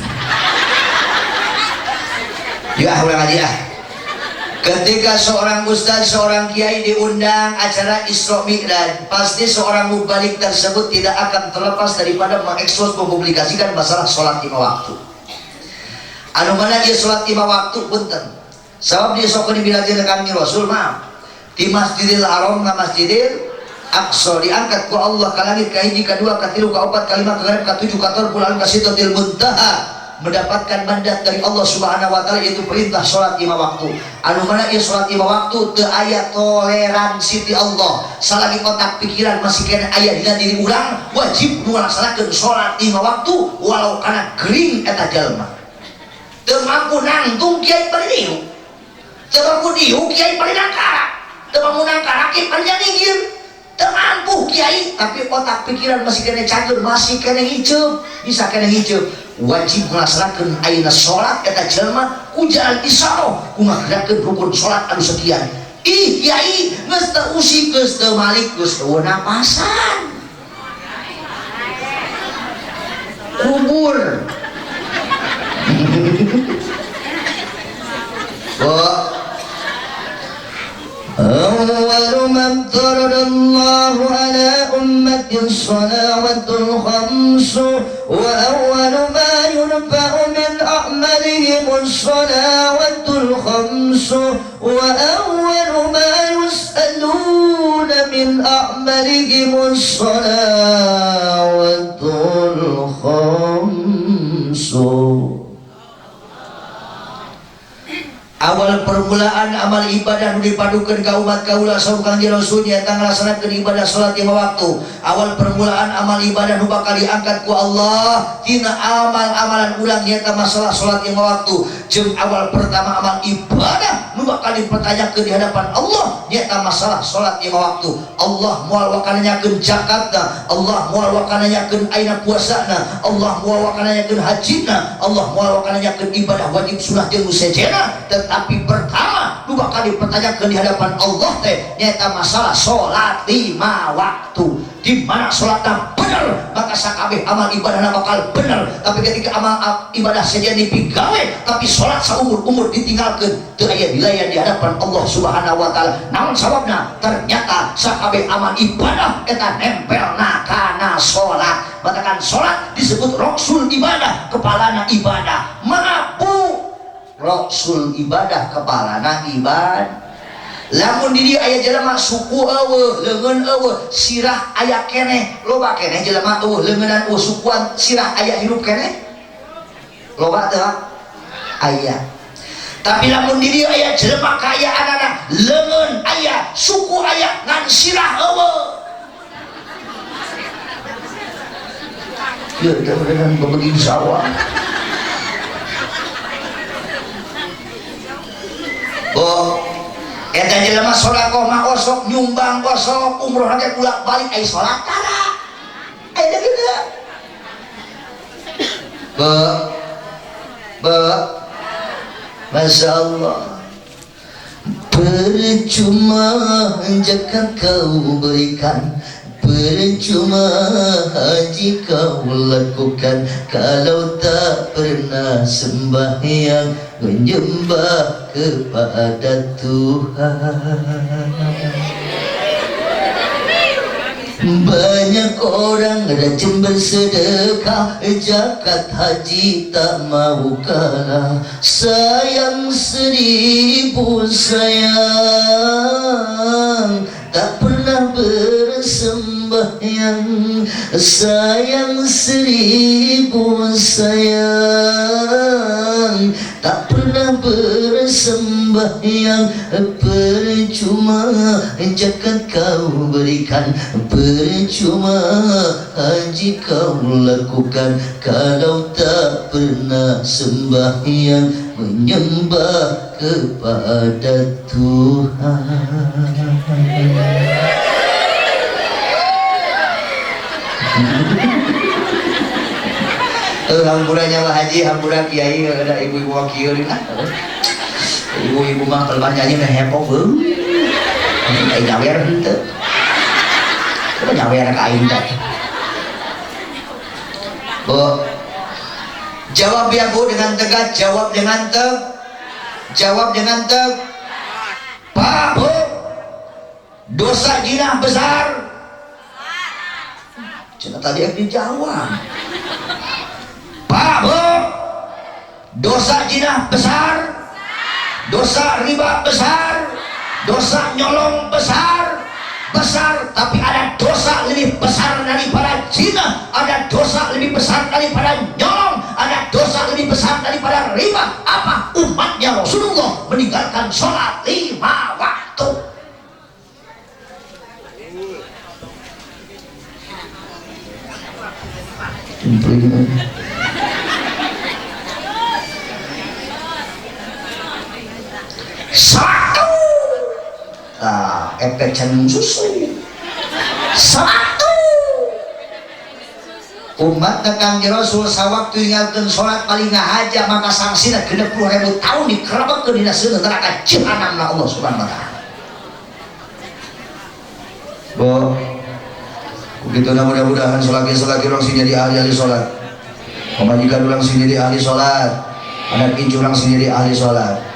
ya ulang aja ketika seorang ustaz, seorang kiai diundang acara Isra Mi'raj, pasti seorang mubalik tersebut tidak akan terlepas daripada mengekspos mempublikasikan masalah sholat 5 waktu. Anu mana dia sholat 5 waktu punten. Sabab dia sok dibilangkeun Kangjeng Rasul mah di Masjidil Haram ka Masjidil Aqsa diangkat ku Allah ka langit ka hiji ka dua ka tilu ka opat ka lima ka genep ka tujuh ka tor pulang ka Sidratil Muntaha mendapatkan mandat dari Allah Subhanahu wa taala yaitu perintah salat 5 waktu. Anu mana ieu salat 5 waktu teu aya toleransi ti Allah. Salagi otak pikiran masih kena aya dina diri urang wajib ngalaksanakeun salat 5 waktu walau kana gering eta jalma. Teu mampu nangtung kiai paridiu. Teu mampu diu kiai parinangkara. Teu mampu nangkara kiai parinyanigir. Teu mampu kiai tapi otak pikiran masih kena cager masih kena hijau bisa kena hijau wajib melaksanakan ayeuna sholat eta jelema ku jalan isyarah ku ngagerakkeun rukun sholat anu sekian ih kiai geus teu usik geus teu malik geus teu napasan kubur أول ما افترض الله على أمة الصلاة الخمس وأول ما يرفع من أعمالهم الصلاة الخمس وأول ما يسألون من أعمالهم الصلاة الخمس. Awal permulaan amal ibadah nu dipadukeun ka umat kaula saur Kangjeng Rasul nyaeta ngalaksanakeun ibadah salat 5 waktu. Awal permulaan amal ibadah nu bakal diangkat ku Allah tina amal-amalan urang nyaeta masalah salat 5 waktu. Jeung awal pertama amal ibadah nu bakal dipertanyakeun di hadapan Allah nyaeta masalah salat 5 waktu. Allah moal wakananyakeun zakatna, Allah moal wakananyakeun ayeuna puasana, Allah moal wakananyakeun hajina, Allah moal wakananyakeun ibadah wajib sunah jeung musajena. Tapi pertama nu bakal dipertanyakan di hadapan Allah teh nyaeta masalah salat 5 waktu. Di mana salatna bener maka sakabeh amal ibadahna bakal bener. Tapi ketika amal ibadah saja dipigawe tapi salat saumur-umur ditinggalkeun teu aya dilayan di hadapan Allah Subhanahu wa taala. Namun sababna ternyata sakabeh amal ibadah eta nempelna kana salat. Batakan salat disebut roksul ibadah, kepalana ibadah. Mampu rasul ibadah kepalana ibadah. Lamun di dieu aya jelema suku eueuh leungeun eueuh sirah aya keneh loba keneh jelema eueuh leungeunnan eueuh sukuan sirah aya hirup keneh loba teu aya. Tapi lamun di dieu aya jelema kaya anana leungeun aya suku aya ngan sirah eueuh ieu teh beneran bebeudi sawah. Oh, eta jelema sodaqoh mah osok nyumbang osok umroh teh bolak-balik ai salat tara. Aya kitu. Masya Allah. Percuma jika kau berikan, percuma jika kau lakukan, kalau tak pernah sembahyang menyembah kepada Tuhan. Banyak orang rajin bersedekah, zakat haji tak mau kalah. Sayang 1000 sayang, tak pernah bersembahyang. Sayang 1000 sayang, tak pernah bersembahyang. Percuma zakat kau berikan, percuma haji kau lakukan, kalau tak pernah sembahyang menyembah kepada Tuhan. Hamburanya Pak Haji, hampura kiai, ada ibu-ibu wakil ini. Ibu-ibu mah keluar nyanyi udah heboh beuh. Ai nyawer henteu. Coba nyawer ka aing teh. Bu, jawab ya Bu dengan tegas, jawab dengan jawab dengan Pak Bu, dosa jinah besar. Cina tadi yang dijawab. Pak Bu, dosa jinah besar, dosa riba besar, dosa nyolong besar, tapi ada dosa lebih besar daripada zina, ada dosa lebih besar daripada nyolong, ada dosa lebih besar daripada riba. Apa? Umatnya Rasulullah meninggalkan sholat 5 waktu. Satu, efek cenung susu. Satu, umat Kang Rasul sawaktu ingatkeun salat paling ngahaja maka sangsina 60.000 tahun dikerebekeun dina seueur neraka jahanamna Allah Subhanahu wa taala. Bo, begitu mudah-mudahan selagi orang sing jadi ahli salat. Pemajikan orang sing jadi ahli salat, anak cucu orang sing jadi ahli salat.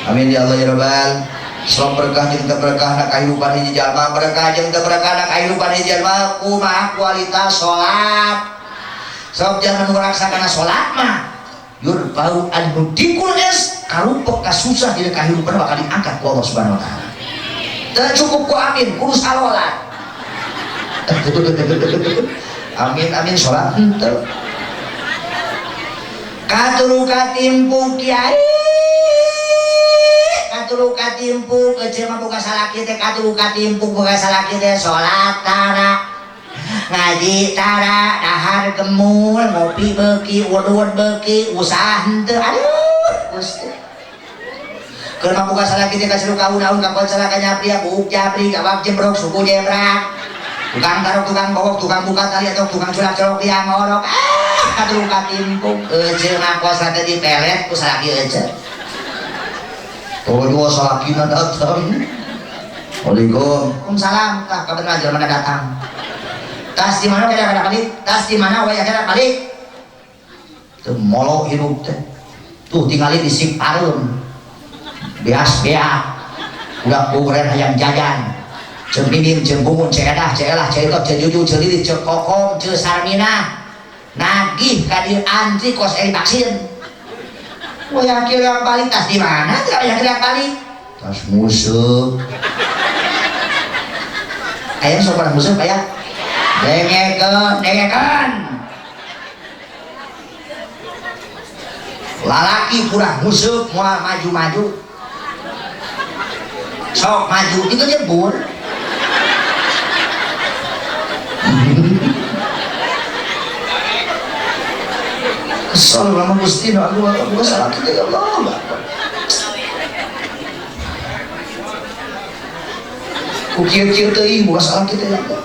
Amin ya Allah ya Rabbal. Sok berkah jeung teu berkah na kahirupan hiji jalma, berkah jeung teu berkah na kahirupan hiji jalma kumaha kualitas salat. Sok jangan ngaraksakana salat mah yur bau anu dikules karumpok ka susah dina kahirupan bakal diangkat ku Allah Subhanahu wa taala. Teu cukup ku amin, kudu salolat. Amin amin salat henteu. Katuru katimpu kiai, katuru katimpu kecil mah boga salaki teh, katuru katimpu boga salaki teh salat tara, ngaji tara, dahar gemul, ngopi beuki, udud beuki, usaha henteu. Aduh Gusti. Keur mah boga salaki teh kasiru kaun-aun ka konsela ka nyapri, buk japri, kawak jembrok, suku jembrak. Tukang garuk, tukang bowok, tukang buka tali atau tukang culak-culok yang ngorok. Katuru katimpu kecil mah kosa teh dipelet ku salaki ece. Dua salakina datang. Waalaikumsalam. Tah kapan ajar mana datang? Tas di mana kada balik? Tas di mana wae kada balik? Teu molok hirup teh. Tuh tinggalin di sik pareum. Beas-beak. Udah kuren hayang jajan. Ceung minim, ceung bungun, ceedah, ceelah, ceekep, cejuju, celilit, cekokom, cesarmina. Nagih ka dieu antri kos eri vaksin. Wayah kira balik tas di mana? Tidak wayah kira balik. Tas musuh. Ayah sopan musuh ayah. Dengekan. Lalaki kurang musuh mau maju. Sok maju itu jebur. Kesel lama Gusti no aku salah kita ya Allah. Ku kieu-kieu teuing bukan salah kita ya Allah.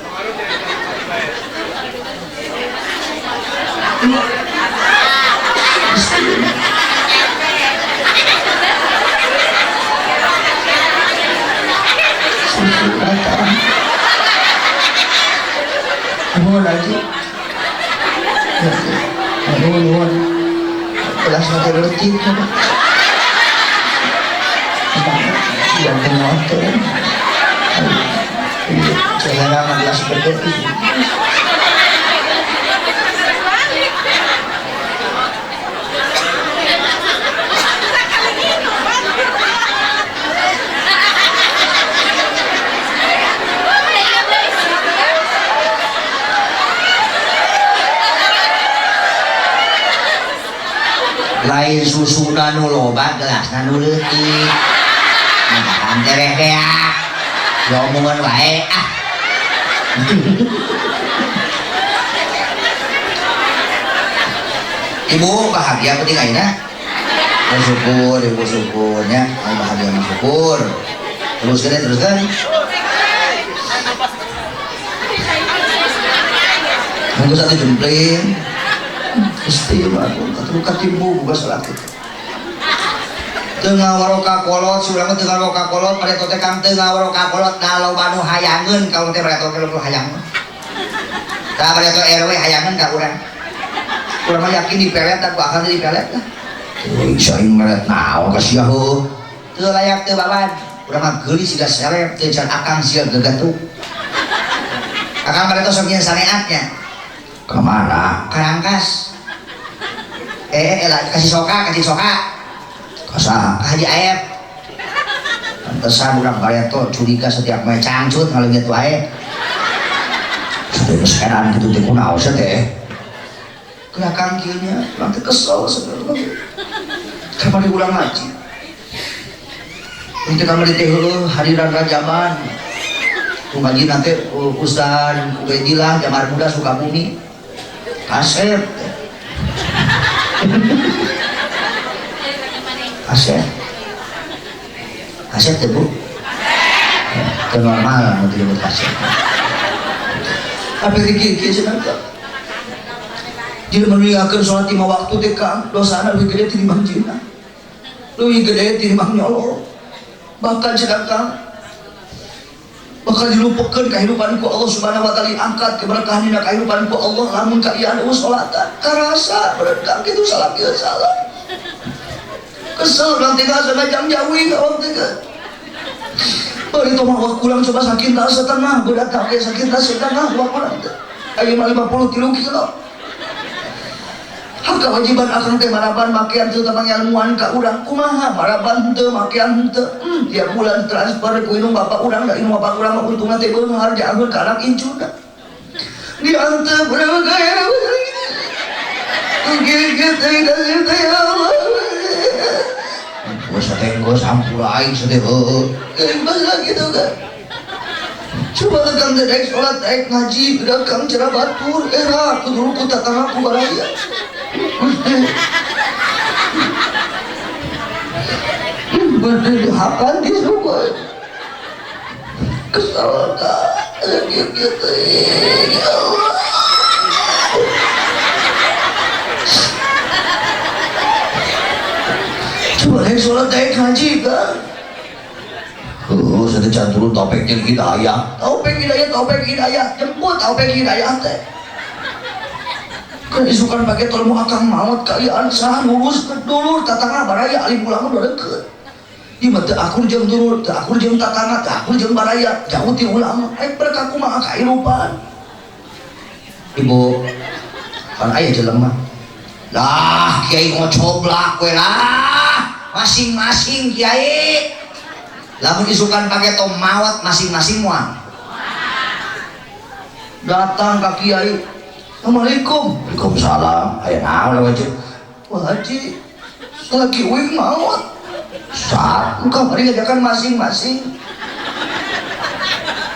Nuhun lagi. Nuhun. Kelas mata letik. Yang penonton. Sekarang adalah seperti itu. Lain susu nanu loba gelas nanu leutik. Nah, tereh ya. Omongan wae ah. Ibu bahagia penting ayeuna. Bersyukur, ibu syukurnya, bahagia bersyukur. Teruskan. Monggo satu jempling. Gusti aku katurukan ibu buka salat itu. Tengah waroka kolot, surang tengah waroka kolot, pada tote kang tengah waroka kolot, kalau banu hayangan, kalau teh pada tote lu hayangan. Tak pada tote RW hayangan tak urang. Urang mah yakin dipelet, tak akan dipelet lah. Saing melet naon kasih aku. Teu layak teu baban. Urang mah geulis siga seleb teu can akang siga gegatuk. Akang pada tos sok saneatnya. Kamara? Karangkas. Kasih soka. Kosa Haji Aep pantesan urang bareto curiga setiap mae cangcut ngaleungit wae sekarang gitu teh kunaon teh kelakang kieu nya urang teh kesel sebenarnya kamari urang ngaji untuk kamari teh hadiran Rajaban ngaji nanti Ustaz Ubedillah Jamar Muda Sukabumi Kasep Asep tuh bu, ke normal mau disebut asep. Apa kiki sebentar? Dia meninggalkan sholat 5 waktu dekang, dosa lebih gede timbang zina, lebih gede timbang nyolong. Bahkan sedangkan bakal dilupakan kehidupan ku Allah Subhanahu wa taala, angkat keberkahan dina kehidupan ku Allah lamun kalian sholatan karasa beredang itu salah kieu salah. Kesel orang tinggal sengaja jauhi orang tinggal. Bari itu mah kurang coba sakinta setengah, budak tak kayak sakinta setengah kurang. Ayo 50 kilo. Hak kewajiban akan teh maraban makian teu tepang ilmuan ka urang kumaha maraban teu makian teu. Tiap bulan transfer ku indung bapak urang da indung bapak urang mah untungna teh beunghar jaeun ka anak incuna. Dianteu urang gaya. Gigit teh ya Allah. Gua satenggo sampura aing sedih bahasa gitu kan. Coba kang daek sholat daek ngaji udah kang cara batur era aku dulu ku tatang aku baraya. Berhakan di semua kesal kak gitu ya Allah. Coba yang sholat daik ngaji kan sudah canturun topek jeung hidayah topek hidayah jemput topek hidayah teh kan isukan pakai tolmu akang maut kalian saha lurus ke dulur tatangna baraya alim ulama udah deket ieu mah teu akur jeung dulur teu akur jeung tatangna teu akur jeung baraya jauh ti ulama berkah kumaha kahirupan ibu kan aya jelema Lah kiai ngocoblak we lah, masing-masing kiai. Lamun isukan pakai tomawat masing-masing moal. Datang ke kiai, Assalamualaikum. Waalaikumsalam. Aya naon wajib? Wah haji, lagi wing mawat. Saat engkau mari ngajakan masing-masing.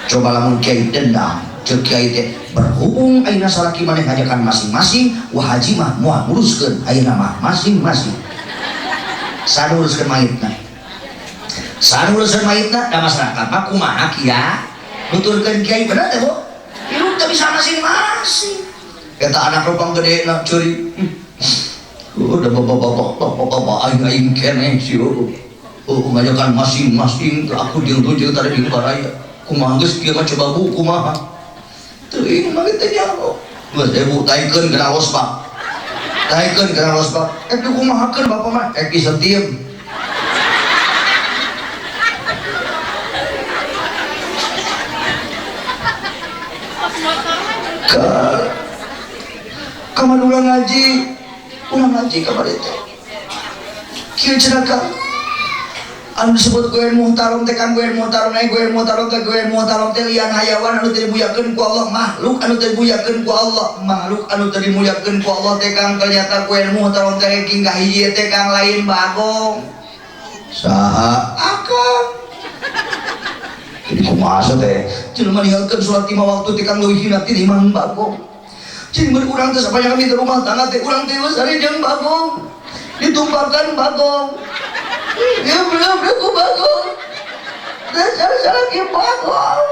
Coba lamun kiai dendam, cek kiai teh berhubung ayeuna salaki maneh ngajakan masing-masing, wah haji mah moal nguruskeun ayeuna mah masing-masing. Saduruskeun mayitna. Saduruskeun mayitna da masyarakat mah kumaha kiai? Nuturkeun kiai bener teh, Bu? Hidup teh bisa masing-masing. Eta anak lubang gede na curi. Udah bapak-bapak aing keneh sih. Ngajakan masing-masing aku jeung tujeu tadi di baraya. Kumaha geus kieu mah coba Bu kumaha? Teuing mah teh nya. Geus ibu taikeun kana losbak. Taikeun kana losbak. Teu kumahakeun bapak mah? Eki setiem. Kamar ulang ngaji kamar itu. Kieu cenaka anu disebut goen muhtarom teh kan goen muhtarom teh lian hayawan anu teu dimuliakeun ku Allah, makhluk anu teu dimuliakeun ku Allah, teh kang ternyata goen muhtarom teh ranking ka hiji teh kang lain bagong. Saha akang? Jadi kumaha teh? Jelema ninggalkeun salat 5 waktu teh kang leuwih hina ti imam bagong. Cing urang teh sapaya kami di rumah tangga teh urang teh geus ari jeung bagong. Ditumpahkan bagong. Ya belum ku bagong. Dasar ki bagong.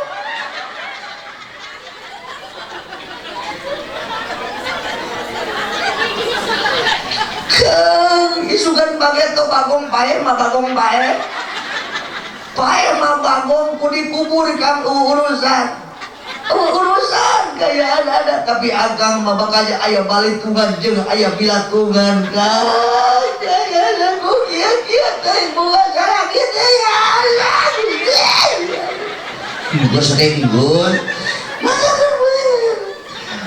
Kang isukan bageto bagong pae mah bagong pae. Pae mah bagong ku dikubur kang urusan. Urusan kayak ada tapi agang mah bakal aya balitungan jeung aya bilatungan kang. Jangan aku kieu teh bukan cara kitu ya Allah. Gua sering gun.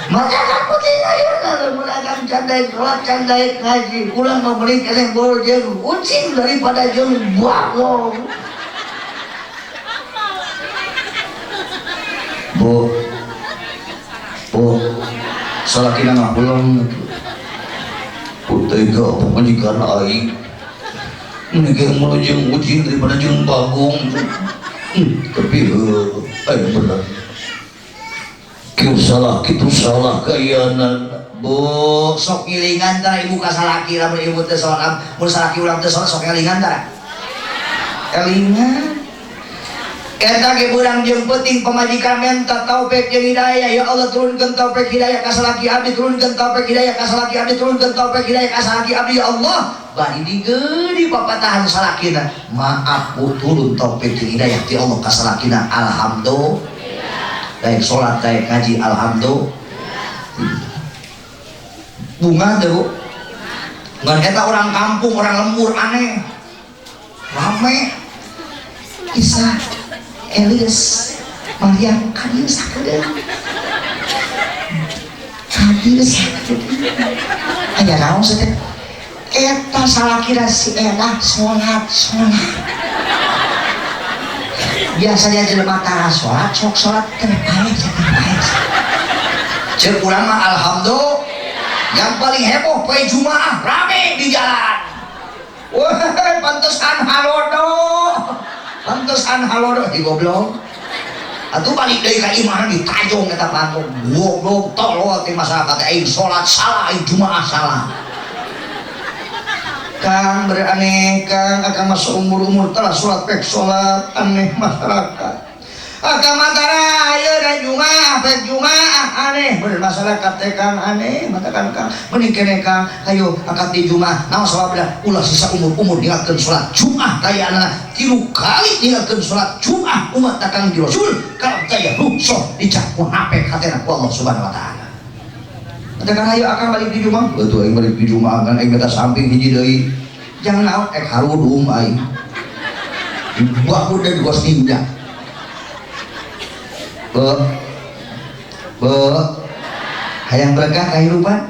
Masakan putih aya mulakan candai sholat candai ngaji. Ulang mah meuli keneh boro jeung ucing daripada jeung bagong. Bu, salakina ngapulang putega pemajikan aing menikah mulu jeung ucing daripada jeung bagong. Tapi aing bener kieu salah kitu salah kayanan. Bu, sok ngilingan tara ibu ka salaki lamun ibu teh salat mun salaki urang teh salat sok ngilingan tara. Elingan eta ge urang jeung penting pamajikan minta taufik jeung hidayah. Ya Allah turunkeun taufik hidayah ka salaki abdi, turunkeun taufik hidayah ka salaki abdi, turunkeun taufik hidayah ka salaki abdi ya Allah. Bari digeudi papatahan salakina. Maaf Bu, turun taufik jeung hidayah ti Allah ka salakina. Alhamdulillah. Daek salat daek ngaji alhamdulillah. Bunga teh Bu. Ngan eta orang kampung, orang lembur aneh. Rame. Kisah Elias Maryam kadir sakedeung aya naon teh eta salakira si Elah salat biasanya jelema tara salat sok salat terbaik ceuk urang mah alhamdulillah. Yang paling heboh poe Jumaah rame di jalan. Wah pantesan halodo di goblok. Atuh balik deui ka imah ditajong eta panggung. Goblok tolol ti masyarakat aing salat salah, aing Jumaah salah. Kang beraneh Kang akang mah seumur-umur telah salat pek salat aneh masyarakat. Akang matara ayeuna Jumaah pek Jumaah aneh bermasyarakat teh Kang aneh matakan Kang mending keneh Kang hayu angkat di Jumaah naon sababna ulah sisa umur-umur ninggalkeun salat Jumaah tayana 3 kali ninggalkeun salat Jumaah umat Kang di Rasul kalau taya rusuh dicak ku HP hatena ku Allah Subhanahu wa taala. Matakan hayu akang balik di Jumaah betul aing balik di Jumaah kan aing minta samping hiji deui jangan naon harudum aing buah udah gos ninja. Hayang berkah kehidupan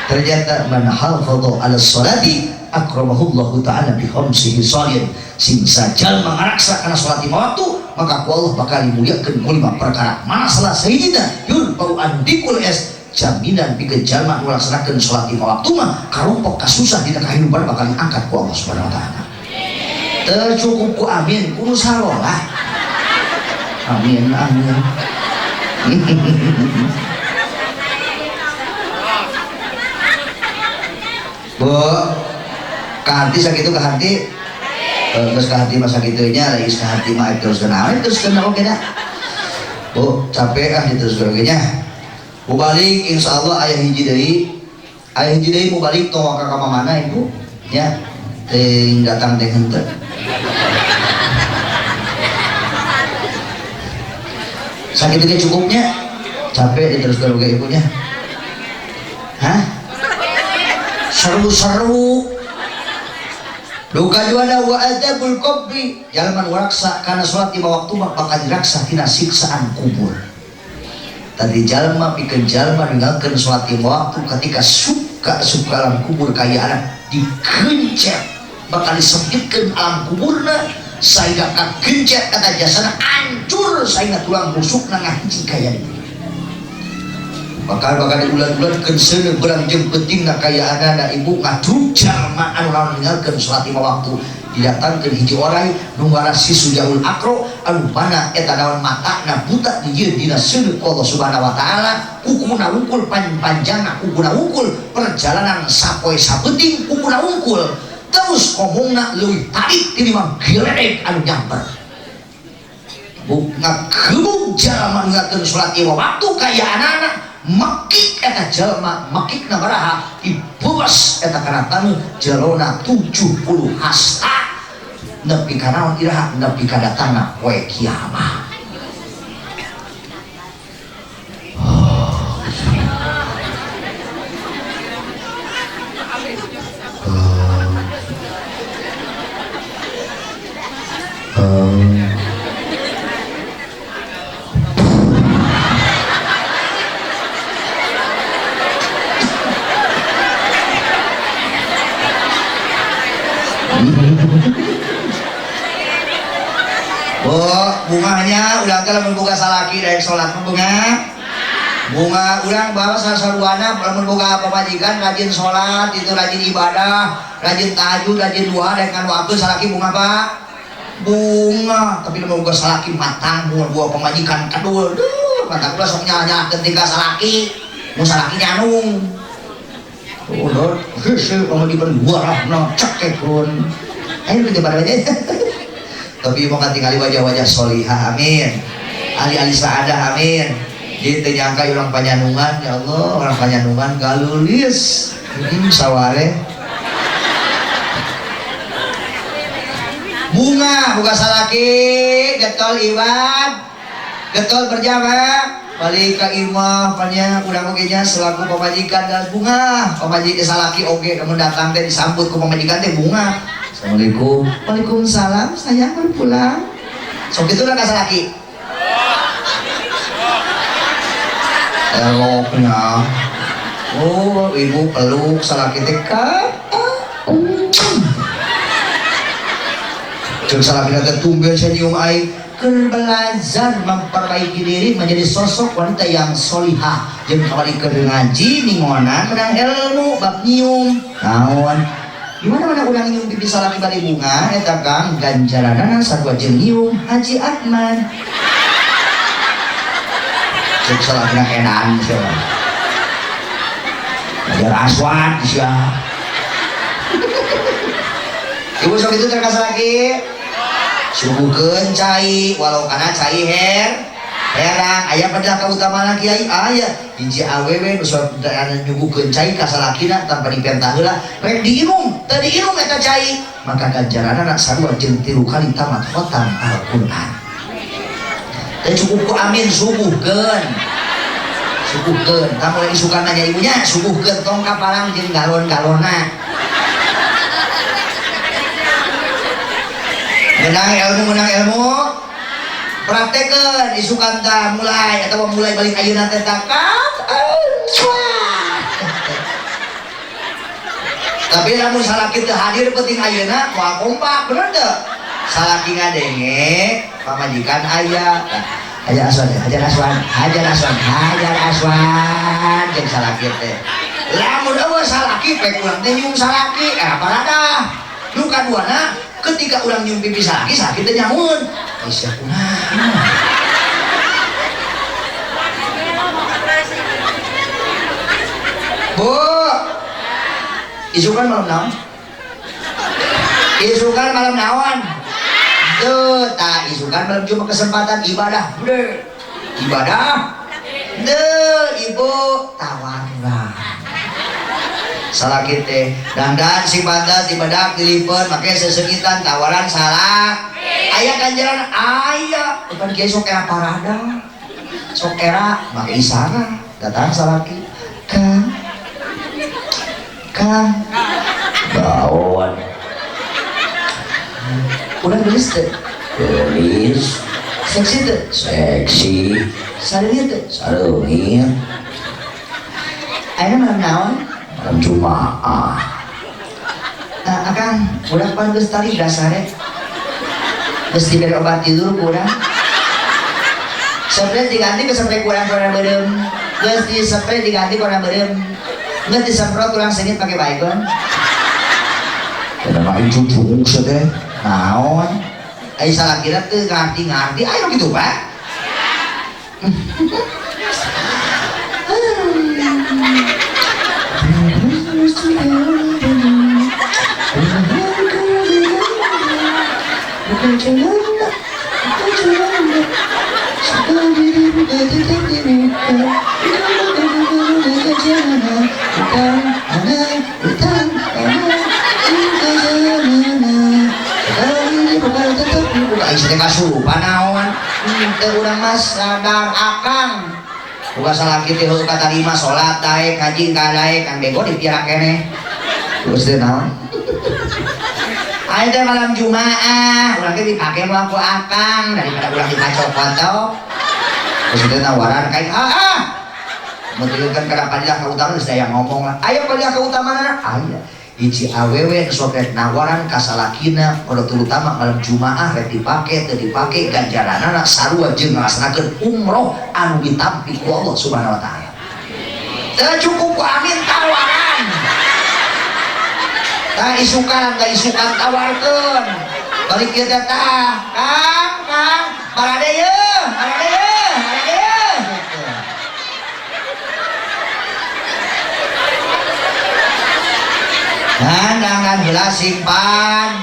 ternyata man hafadha ala sholati akramahullahu ta'ala bi khamsihi sholin. Sing jalma ngaraksa kana salat lima waktu maka ku Allah bakal dimuliakeun ku lima perkara. Mana salah sayyidina yulbau andikul es jaminan pikeun jalma nu laksanakeun salat lima waktu mah karumpok kasusah dina kahirupan bakal diangkat ku Allah Subhanahu wa taala. Teu cukup ku amin kudu sarolah. Amin amin. Bu, kahati sakitu kahati, terus kahati masa gitunya lagi kahati mah terus kenal oke dah. Bu, capek ah terus oke-nya. Bu balik insya Allah ayah hiji deui mau balik tong ka mana ibu? Ya, datang teh henteu. Sakitnya cukupnya, capek diteruskan oke ibunya. Hah? Seru-seru. Duka juana wa adabul qabri. Jalman waraksa karena sholat lima waktu bakal diraksa tina siksaan kubur. Tadi jalma pikeun jalma ninggalkeun sholat lima waktu ketika suka alam kubur kaya anak dikencet bakal disempitkeun alam kuburna sehingga kagencet kata jasana hancur sehingga tulang rusukna ngahiji kaya ini. Bakal diulan-ulan kenseun berang jeung pentingna kaya anak ibu ngadruk jalma anu lawan ninggalkeun salat lima waktu didatangkeun hiji orang nu ngaran si Sujaul Akro anu mana eta naon matana buta dijieun dina seuneu ku Allah Subhanahu wa taala kukuna wungkul panjangna kukuna wungkul perjalanan sapoe sabeting kukuna wungkul terus ngomongna leuwih tarik tinimbang geledek anu nyamper. Bukna gebuk jalma ninggalkeun salat lima waktu kaya anak makik eta jalma makik na baraha dibebas eta kana tanu jelona 70 hasta nepi ka naon iraha nepi ka datangna poe kiamat. Bunganya ulang kalau membuka salaki dari sholat bunga ulang bawa sasaruana membuka pemajikan rajin sholat itu rajin ibadah rajin tahajud rajin doa dengan waktu salaki bunga pak bunga tapi membuka salaki matang buah pemajikan kedua mata kula sok nyala ketika salaki mau salaki nyanung udah hese pemajikan buah no cekekun ayo kita pada aja. Tapi mau tinggali wajah-wajah solihah amin ali-ali saadah amin gitu nyangka orang panyanungan ya Allah orang panyanungan galulis saware bunga buka salaki getol iwan getol berjamaah balik ke imah panya udah mungkinnya selaku pemajikan dan bunga pemajikan salaki oke kamu datang teh disambut ke pemajikan teh bunga. Assalamualaikum. Waalaikumsalam. Sayang baru pulang. Sok itu lah kasih laki. Eloknya. Oh, ibu peluk salaki tekat. Cek salaki nanti tumben saya nyium air. Belajar memperbaiki diri menjadi sosok wanita yang solihah. Jangan kembali ke ngaji, ningonan, menang ilmu, bab nyium. Naon. Gimana ulang nyium pipi salaki bari bunga eta Kang ganjaranana sarua jeung nyium Haji Ahmad. Cek salakina enan sia. Ajar aswad sia. Ibu sok itu terkas lagi. Subuhkeun cai walau kana cai herang aya pada kautamaan kiai aya hiji awewe nu sok nyuguhkeun cai ka salakina tanpa dipentah heula rek diinum teu diinum eta cai maka ganjaranna sarua jeung 3 kali tamat khotam Al-Qur'an. Teh cukup ku amin subuhkeun tamu lagi suka nanya ibunya subuhkeun tong kapalang jeung galon-galonna menang ilmu praktekeun isukan tah mulai atau mulai balik ayeuna teh takat Tapi lamun salaki teu hadir penting ayeuna moal kompak bener teu? Salaki ngadenge pamajikan aya. Hajar Aswan, jeung salaki teh. Lamun eueuh salaki pek urang teh nyium salaki, parada. Nu kaduana ketika urang nyium pipi salaki teh nyamun. Aisyah kunaha? Bu, isukan malam naon? Isukan malam naon? Tuh, tak isukan malam cuma kesempatan ibadah, bener. Ibadah, tuh ibu tawaran. Salah kita, dan si pantas ibadah dilipat, makanya sesegitan tawaran salah. Ayah ganjaran ayah, bukan kiai sok era parada, sok era pakai isara, datang salaki, Kang, bawaan. Udah gelis teh? Gelis. Seksi teh? Seksi. Sareungit teh? Sareungit. Ayeuna malam naon? Malam Jumaah. Akang, udah pan geus tari dasare. Geus diberi obat tidur kurang. Spray diganti ke spray kurang beureum. Geus di spray diganti kurang beureum. Geus disemprot kurang sengit pakai baygon. Kenapa itu bungkung teh? Naon? Ai salah kira teu ngarti, ayo gitu, Pak. Aisyah kasupan naon? Teu urang mas sadar akang. Buka salaki teh kata lima salat daek kaji kadaek kan bego dipiara keneh. Terus teh naon? Ayo teh malam Jumaah, urang teh dipake moal ku akang daripada urang dipacok-pacok. Terus teh tawaran kain menunjukkan kada padilah kautamaan geus daya ngomong lah. Ayo padilah kautamaan aya. Hiji awewe sok rek nawaran ka salakina pada terutama malam Jumaah rek dipake teu dipake ganjaranana sarua jeung ngalaksanakeun umroh anu ditampi ku Allah Subhanahu wa taala. Teu cukup ku amin tawaran. Tah isukan tawarkeun. Balik kieu teh tah, Kang, barade yeuh. Nandangan gelas simpan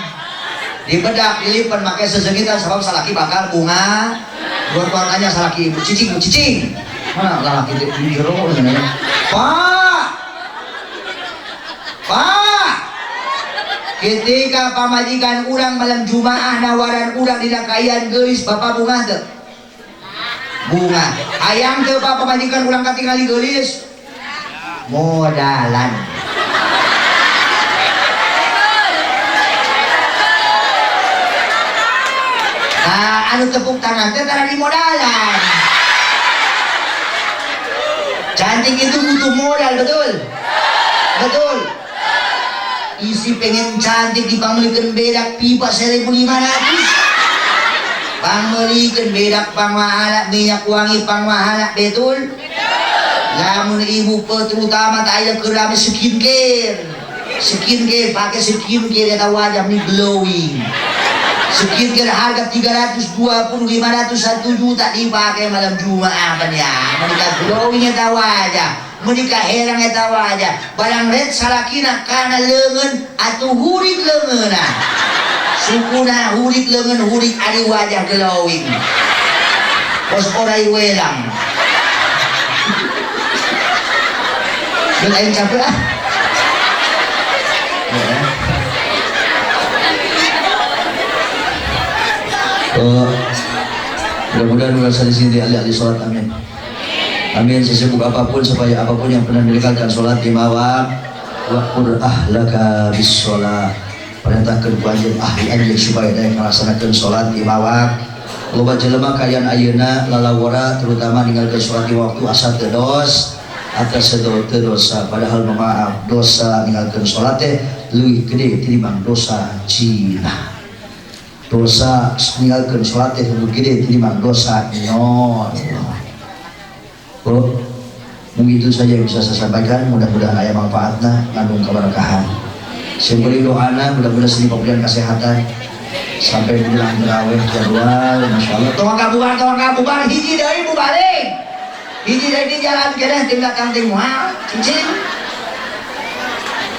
di bedak dilipat pakai sesegitan sebab salaki bakal bunga keluarganya salaki cicing mana laki di jero Pak ketika pamajikan urang malam Jumaah nawaran urang dina kaian geulis bapak bunga teu bunga hayang teu Pak pamajikan urang katingali geulis modalan. Anu tepuk tangan teh tara di modalan. Cantik itu butuh modal, betul. Isi pengen cantik dipamulikeun bedak pipa 1.500. Pamulikeun bedak pangmahala minyak wangi pangmahala betul. Lamun ibu terutama tak aya keur skincare pakai skincare eta wajah ni glowing. Skincare harga 320, 500, 1 juta dipakai malam Jumaah kan ya. Menika glowing eta wajah, menika herang eta wajah. Barang red salakina kana leungeun atuh hurik leungeunna. Sukuna hurik leungeun, hurik ari wajah glowing. Pos orai welang. Geus aing capek ah. Mudah-mudahan merasa di sini ahli-ahli sholat, amin. Amin. Sesibuk apapun supaya apapun yang pernah meninggalkan sholat di mawak waqur ahlaka bis sholat, perintahkan kewajiban ahli anjeun supaya daek melaksanakan sholat di mawak. Loba jelema kalian ayeuna lalawara terutama ninggalkeun sholat di waktu asa teu dos atas dosa padahal memaaf dosa ninggalkeun salat teh leuwih gede tinimbang dosa zina. Dosa ninggalkeun salat teh leuwih gede tinimbang dosa nyolong. Oh, mungkin itu saja yang bisa saya sampaikan. Mudah-mudahan aya manfaatna ngandung keberkahan. Seberi doana mudah-mudahan seni pemberian kesehatan sampai bulan terawih jadwal masyaallah. Tong kabubar hiji deui bubalik. Hiji deui di jalan keneh di belakang teh moal cincin.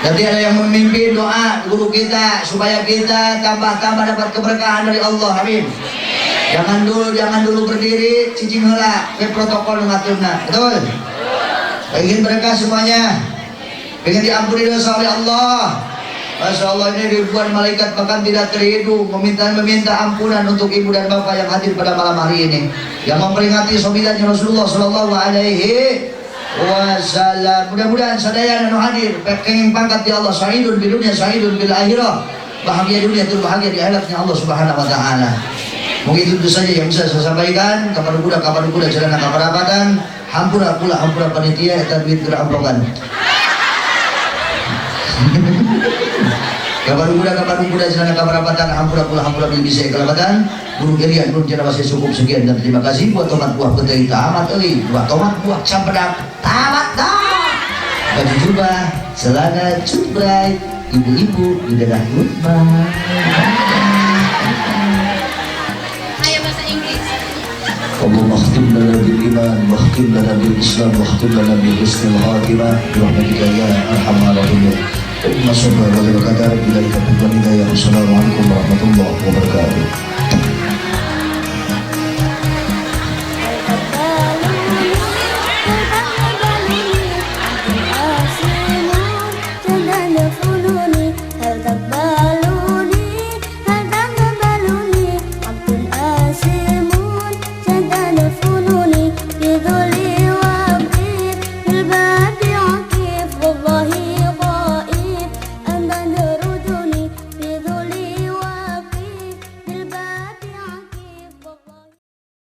Nanti ada yang memimpin doa guru kita supaya kita tambah-tambah dapat keberkahan dari Allah. Amin. Jangan dulu berdiri, cicing heula, ke protokol ngaturna. Betul? Ingin berkah semuanya. Ingin diampuni dosa oleh Allah. Masya Allah, ini ribuan malaikat bahkan tidak terhitung meminta ampunan untuk ibu dan bapak yang hadir pada malam hari ini, yang memperingati sobilannya Rasulullah Sallallahu Alaihi Wasallam. Mudah-mudahan sadaya anu hadir pengen pangkat di Allah, sa'idun bil dunya sa'idun bil akhirah, bahagia dunia dan bahagia di akhiratnya Allah Subhanahu Wa Taala. Mungkin itu saja yang bisa saya sampaikan. Kabar kuda celana kaparapatan, hampura panitia eta duit gerak amplokan. Kabar kuda celana kaparapatan, hampura bil bisa kelabatan. Guru kalian belum jana masih cukup sekian dan terima kasih buat tomat buah petai tamat buat tomat buah campedak tamat dah. Baju jubah, celana cutbray, ibu-ibu di daerah rumah. اللهم اختم لنا بالإيمان واختم لنا بالإسلام واختم لنا بحسن الخاتمة برحمتك يا أرحم الراحمين. ثم صلى الله عليه وسلم. Assalamualaikum warahmatullahi wabarakatuh.